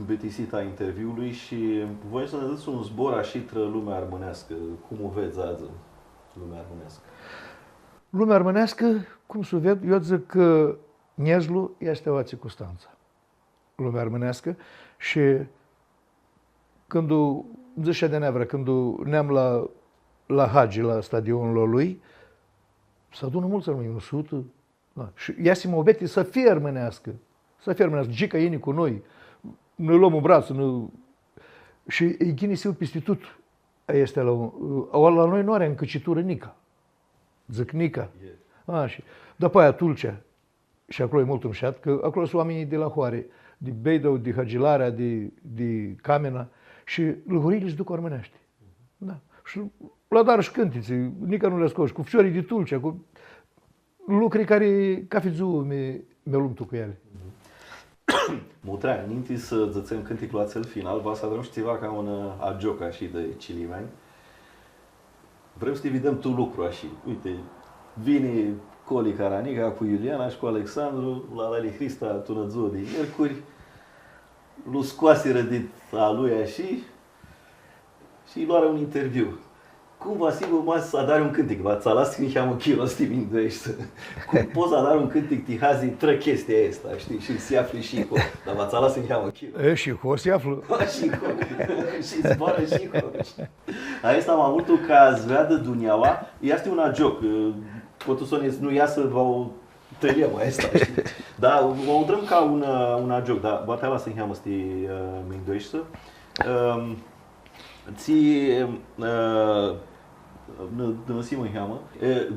betisita interviului și voi să ne dați un zbor așa tră lumea armânească. Cum o vezi azi, lumea armânească? Lumea armânească, cum să o ved, eu zic că Niezlu este o circunstanță, lumea armânească, și când zicea de neavră, când ne-am la Hagi, la stadionul lui, se adună mulți armâni, 100, da. Și ea se mă obete să fie armânească, gica ei cu noi, ne luăm în braț, și îi ghinisil peste tot. Este la noi nu are încăcitură nica. Zic nica. Și după aia Tulcea. Și acolo e mult înșat, că acolo sunt oamenii de la Hoare, de Beidău, de Hagilarea, de Camena, și lăhurile își duc armânești. Da. Și la dar și cântițe, nica nu le scoși, cu fiorii de Tulcea, cu lucruri care, ca fițul, mi-a luat cu ele. Mutrean, înainte să zățăm cânticul la cel final, vă să avem și ceva ca un agioca și de cilimeni. Vrem să te vedem tu lucru așa. Uite, vine Coli Caranica cu Iuliana și cu Alexandru la Lali Hrista Tunățu de miercuri, lu scoaseră de a lui așa și îi luară un interviu. Cum vă asigur mă să adare un cântec? Vă ați alas când i-am ochii rosti minduiești. Cum poți adare un cântec tihazi tră chestia asta, știi? Și se afli și cu. Dar vă ați alas când i-am ochii. Și cu se află. Și cu. Și zboară și cu. Asta am avut ca zveadă Duniaua. Este un joc. Poate să nu iasă vă tălie mai asta, știi? Dar o udrăm ca un joc. Dar vă ați alas când i-am ăsti minduiești. Nu Simon Heamă.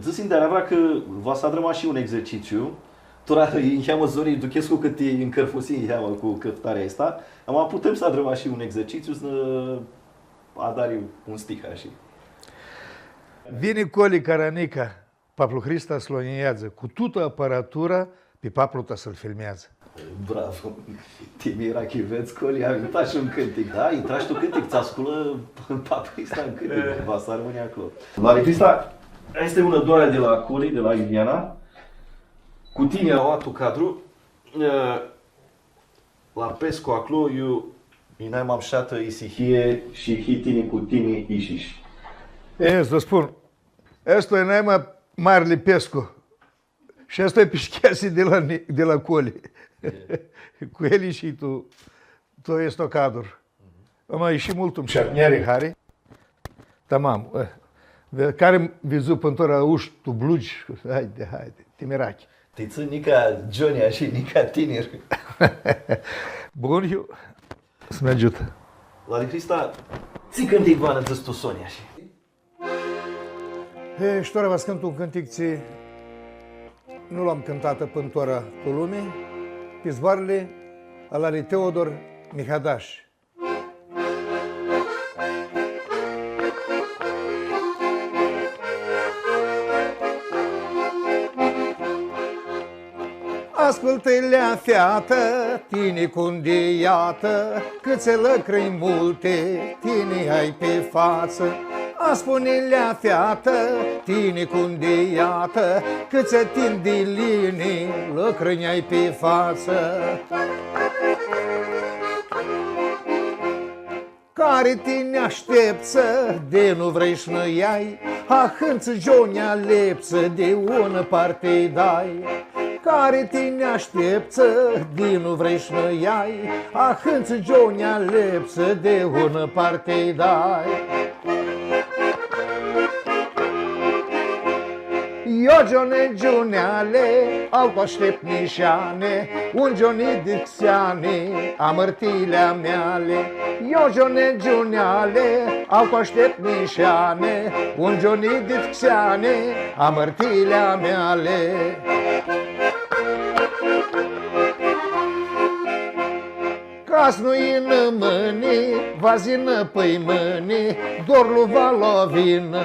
Zisim de avea că va să adrăma și un exercițiu. Tura în Heamă Zorii Duchescu cât e încărfosi în Heamă cu cântarea asta. Am putem să adrăma și un exercițiu să adari un stih așa. Vine Coli Caranica, Paplu Hrista sloninează cu toată aparatura pe Paplu ta să-l filmează. Bravo! Timira Chiveț, Coli, a intrat și un cântec, da? Intrași tu cântec, ți asculă Paplu Hrista în cântec, va să rămâne acolo. Lali Hrista, este una doar de la Coli, de la Iuliana. Cu tine au luat cadru. La pesco acolo, eu n-am amșată isihie și hitine cu tine ișiși. Să spun, asta e naima Marli Pescu. Și asta e pișcheasi de la Coli. Cu el și tu ești o cadru. Am ieșit mult în șarniare, Hari. Tamam. Care vizu pântora uși, tu blugi. Haide, timirachi. Te țin nica Johnny și nica tineri. Bun, eu să-mi ajută. Lali Hrista, ți cântec vană ți tu Sonia și. Și tora vă cânt un cântec ce nu l-am cântat pântora cu lume, pe zvoarele ala lui Teodor Mihadaș. Ascultă-lea, fiată, tine cundiată, câțe lăcrăi multe, tine ai pe față. Spune-lea, fiată, tine cundiată, câțe tin de linii, lăcrăi ai pe față. Care tine aștepță, de nu vrei și nu iai, hânță Jonia lepță, de ună parte-i dai. Care tine aștepță, de nu vrei și nu iai, hânță Jonia lepță, de ună parte-i dai. Eu Johnny Giuneale, alto aștept nișane, un Johnny Dixiane, amărtilea meale. Eu Johnny Giuneale, alto aștept nișane, un Johnny Dixiane, amărtilea meale. Cas nu-i în mâini, vazină păi mâini, dorlu va lovină,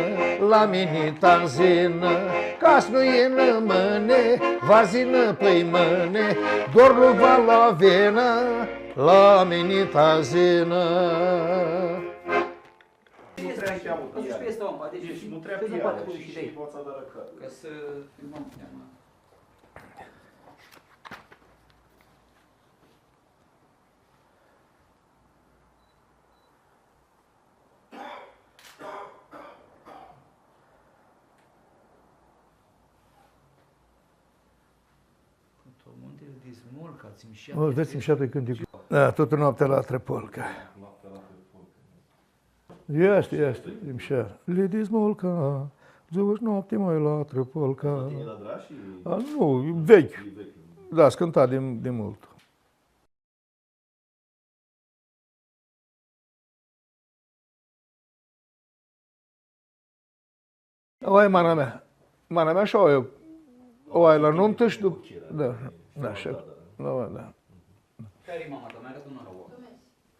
la mini tanzină. Cas nu-i în mâini, vazină păi mâini, dorlu va lovină, la mini tanzină. Nu trebuie iară și poți adara cadru. Ca să filmăm teama. Tomul Dezmolca, Țimișat. O, vezi, Țimișatul e cânticul. Da, toată noaptea la Trepolca. Este, Țimișar. Le dezmolca, zăuși noapte mai la Trepolca. Tine la Draș și Nu, vechi. e vechi. Da, s cântat de mult. O ai mana mea. Mana mea și o ai la nuntă și după... Da, da, așa. Da. Care e mama ta? Mai arată una la o.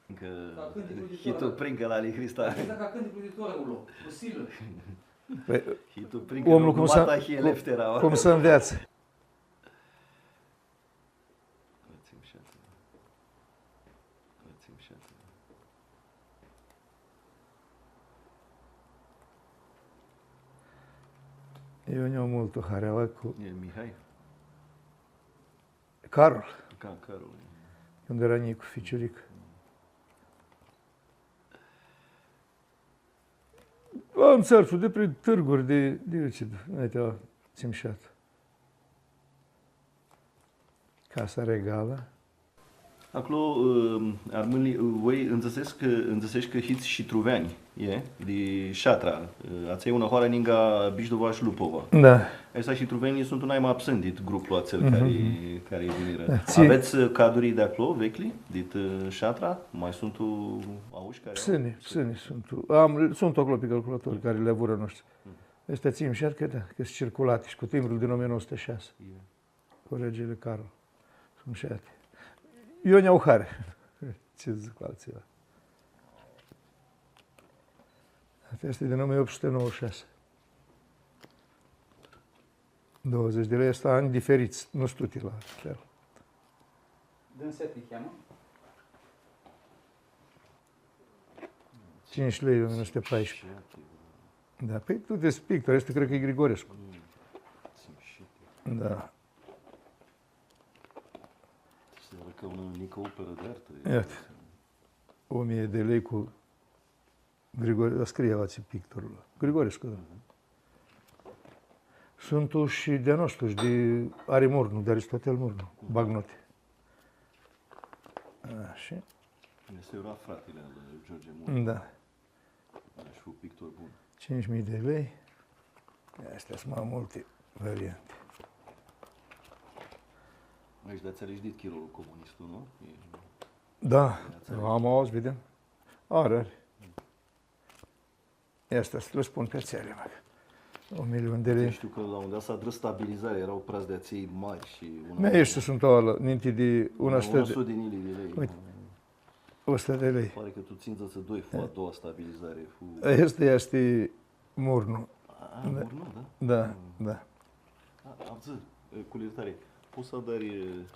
Încă Ca cânticul de hitul toară. princă la lui Hrista. Asta ca cânticul de toară, ulo. O silă. Păi, Hitul princă omul cum să, mata hie leftera. cum să înveață. Eu ne-am multul hareaua cu E Mihai, Carol, ca Carol. când era nicu ficiuric. Am țărțul de prin târguri de ce, uite, Țimișat. Casa Regală. Acolo, Armâni, voi înțesești că hiți și truveani, e? De șatra. Ați una hoara ninga Bijdova și Lupova. Da. Asta și truvenii sunt un mai absent dit grupul acel care e din Da, Aveți caduri de acolo, vechli, dit șatra? Mai sunt auși care Psâni sunt acolo pe calculatori care le avură noștri. Este Țimișat, că da, că sunt circulate și cu timbrul din 1906. Cu regele Carol. Sunt șate. Eu ne-au hare. Ce zic cu alții? Asta este din 1896. 20 de lei, asta ani diferiți, nu stuti la fel. Dânset îi cheamă? 5 lei, 1914. Da, păi tu de pictor, este cred că e Grigorescu. Da. Se arăcă una mică operă de artă. Iată. 1000 de lei cu Grigore, scrie ați pictorul. Grigorescu, da. Sunt și de nostru, și de Ari Murnu, de Aristotel Murnu, bagnote. Așa. Este era fratele lui George Murnu. Da. Și un pictor bun. 5.000 de lei. Astea sunt mai multe variante. Aici de-ați alegi chirolul comunistul, nu? Da, am auzit, vedem. Are. Asta le spun pe țele, mă. 1.000.000 de lei. Știu că la un moment dat s-a adus stabilizare, erau prazi de aței mari și... Mie ăștia sunt o ală, ninti de 100 100 de lei. Uite. 100 de lei. Pare că tu ținți să doi fu a doua stabilizare. Este Murnu. Murnu, da? Da. Am zis, cu iertare, poți să dari